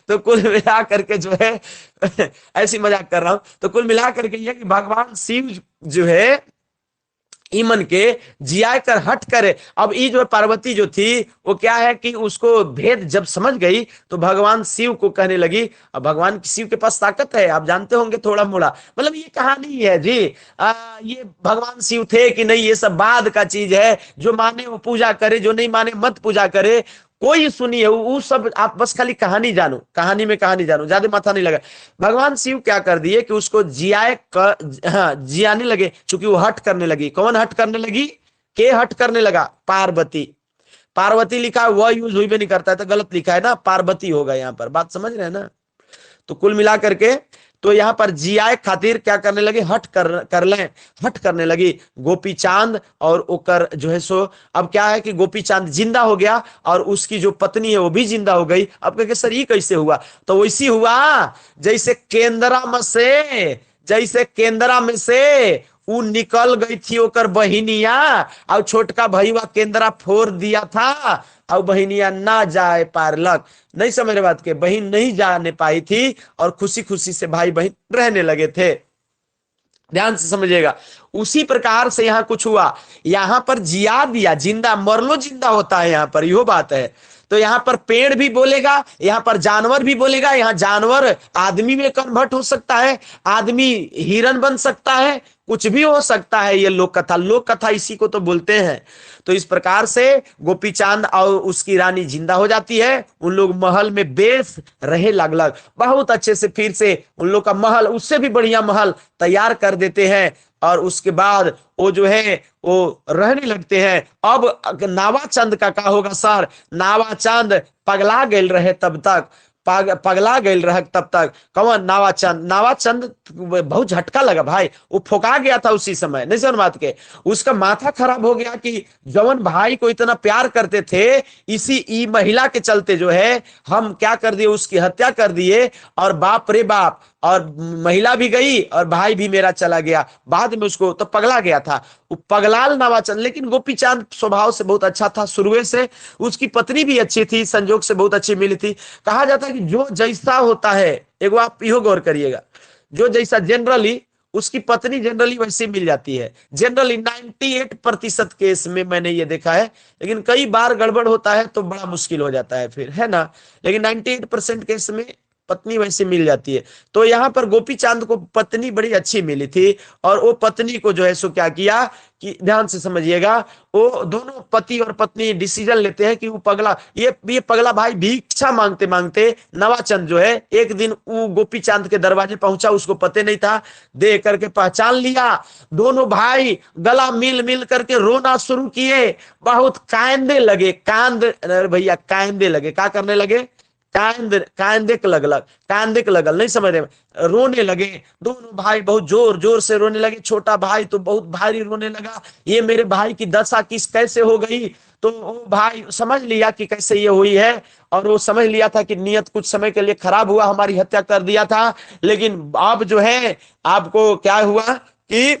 तो कुल मिला करके जो है ऐसी मजाक कर रहा हूं, तो कुल मिला करके ये कि भगवान शिव जो है ईमन के जिया कर हट करे। अब ये जो पार्वती जो थी वो क्या है कि उसको भेद जब समझ गई तो भगवान शिव को कहने लगी। अब भगवान शिव के पास ताकत है, आप जानते होंगे थोड़ा मोड़ा, मतलब ये कहानी है जी। ये भगवान शिव थे कि नहीं ये सब बाद का चीज है, जो माने वो पूजा करे, जो नहीं माने मत पूजा करे, कोई सुनिए वो सब आप बस खाली कहानी जानो, कहानी में कहानी जानो, ज्यादा माथा नहीं लगा। भगवान शिव क्या कर दिए कि उसको जियाने लगे, चूंकि वो हट करने लगी। कौन हट करने लगी, के हट करने लगा, पार्वती। पार्वती लिखा है, वह यूज हुई भी नहीं करता है तो गलत लिखा है ना, पार्वती होगा यहाँ पर, बात समझ रहे हैं ना। तो कुल मिला करके तो यहाँ पर जियाए खातिर क्या करने लगे, हट कर लें, हट करने लगी गोपी चांद और ओकर जो है सो। अब क्या है कि गोपी चांद जिंदा हो गया और उसकी जो पत्नी है वो भी जिंदा हो गई। अब कहे सर ये कैसे हुआ, तो वैसी हुआ जैसे केंद्रा में से, जैसे केंद्रा में से उ निकल गई थी ओकर बहिनिया, और छोटका भईवा केंद्रा फोड़ दिया था और बहिनिया ना जाए पारलक। नहीं समझ रहे बात के, बहन नहीं जाने पाई थी और खुशी खुशी से भाई बहन रहने लगे थे। ध्यान से समझिएगा। उसी प्रकार से यहां कुछ हुआ, यहां पर जिया दिया, जिंदा मरलो जिंदा होता है यहां पर, यो बात है। तो यहां पर पेड़ भी बोलेगा, यहां पर जानवर भी बोलेगा, यहां जानवर आदमी में कन्वर्ट हो सकता है, आदमी हिरन बन सकता है, कुछ भी हो सकता है। ये लोक कथा, लोक कथा इसी को तो बोलते हैं। तो इस प्रकार से गोपी चांद और उसकी रानी जिंदा हो जाती है, उन लोग महल में बेस रहे लगलग, बहुत अच्छे से फिर से उन लोग का महल, उससे भी बढ़िया महल तैयार कर देते हैं। और उसके बाद वो जो है वो रहने लगते हैं। अब नावाचंद का क्या होगा सर, नावाचंद पगला गए रहे तब तक, पगला गए रह तब तक। कौन, नावाचंद। नावाचंद बहुत झटका लगा भाई, वो फोका गया था उसी समय, नहीं समझ बात के। उसका माथा खराब हो गया कि जवन भाई को इतना प्यार करते थे, इसी ई महिला के चलते जो है हम क्या कर दिए, उसकी हत्या कर दिए। और बाप रे बाप, और महिला भी गई और भाई भी मेरा चला गया। बाद में उसको तो पगला गया था वो, पगलाल नावाचंद। लेकिन गोपी चांद स्वभाव से बहुत अच्छा था शुरू से, उसकी पत्नी भी अच्छी थी, संजोग से बहुत अच्छी मिली थी। कहा जाता है कि जो जैसा होता है, एक आप यो गौर करिएगा, जो जैसा जनरली उसकी पत्नी जनरली वैसे मिल जाती है। जनरली 98% केस में मैंने ये देखा है, लेकिन कई बार गड़बड़ होता है तो बड़ा मुश्किल हो जाता है फिर, है ना। लेकिन 98% केस में पत्नी वैसे मिल जाती है। तो यहाँ पर गोपी चांद को पत्नी बड़ी अच्छी मिली थी, और वो पत्नी को जो है सो क्या किया कि ध्यान से समझिएगा, वो दोनों पति और पत्नी डिसीजन लेते हैं कि वो पगला, ये पगला भाई भिक्षा मांगते मांगते नवाचंद जो है एक दिन वो गोपी चांद के दरवाजे पहुंचा, उसको पते नहीं था, देख करके पहचान लिया। दोनों भाई गला मिल मिल करके रोना शुरू किए, बहुत कांदे लगे, अरे भैया कांदे लगे, क्या करने लगे, कांदे के लगल, नहीं समझ रहे, रोने लगे। दोनों भाई बहुत जोर जोर से रोने लगे, छोटा भाई तो बहुत भारी रोने लगा, ये मेरे भाई की दशा किस कैसे हो गई। तो वो भाई समझ लिया कि कैसे ये हुई है, और वो समझ लिया था कि नियत कुछ समय के लिए खराब हुआ, हमारी हत्या कर दिया था। लेकिन अब जो है आपको क्या हुआ कि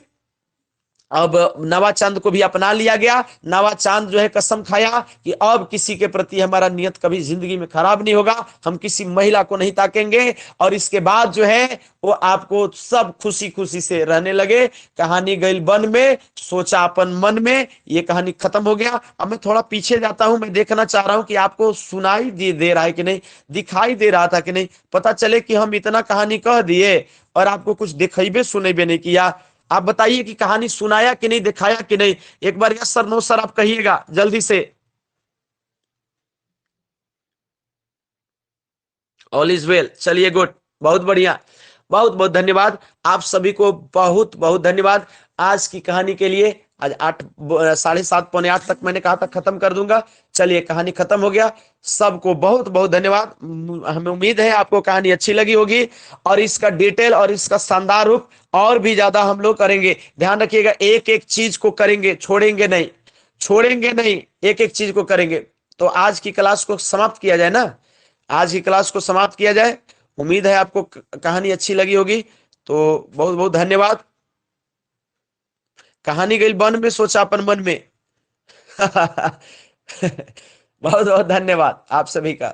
अब नवाचांद को भी अपना लिया गया। नवाचांद जो है कसम खाया कि अब किसी के प्रति हमारा नियत कभी जिंदगी में खराब नहीं होगा, हम किसी महिला को नहीं ताकेंगे। और इसके बाद जो है वो आपको सब खुशी खुशी से रहने लगे। कहानी गई वन में, सोचा अपन मन में, ये कहानी खत्म हो गया। अब मैं थोड़ा पीछे जाता हूं, मैं देखना चाह रहा हूं कि आपको सुनाई दे रहा है कि नहीं, दिखाई दे रहा था कि नहीं, पता चले कि हम इतना कहानी कह दिए और आपको कुछ दिखेबे सुनेबे नहीं किया। आप बताइए कि कहानी सुनाया कि नहीं, दिखाया कि नहीं, एक बार यस सर नो सर आप कहिएगा जल्दी से। ऑल इज वेल, चलिए गुड, बहुत बढ़िया, बहुत बहुत धन्यवाद आप सभी को, बहुत बहुत धन्यवाद आज की कहानी के लिए। आज 7:30 पौने 8 तक मैंने कहा था खत्म कर दूंगा, चलिए कहानी खत्म हो गया। सबको बहुत बहुत धन्यवाद। हमें उम्मीद है आपको कहानी अच्छी लगी होगी, और इसका डिटेल और इसका शानदार रूप और भी ज्यादा हम लोग करेंगे। ध्यान रखिएगा, एक एक चीज को करेंगे, छोड़ेंगे नहीं, छोड़ेंगे नहीं, एक एक चीज को करेंगे। तो आज की क्लास को समाप्त किया जाए ना, आज की क्लास को समाप्त किया जाए। उम्मीद है आपको कहानी अच्छी लगी होगी, तो बहुत बहुत धन्यवाद। कहानी गई वन में, सोचा अपन मन में। बहुत बहुत धन्यवाद आप सभी का।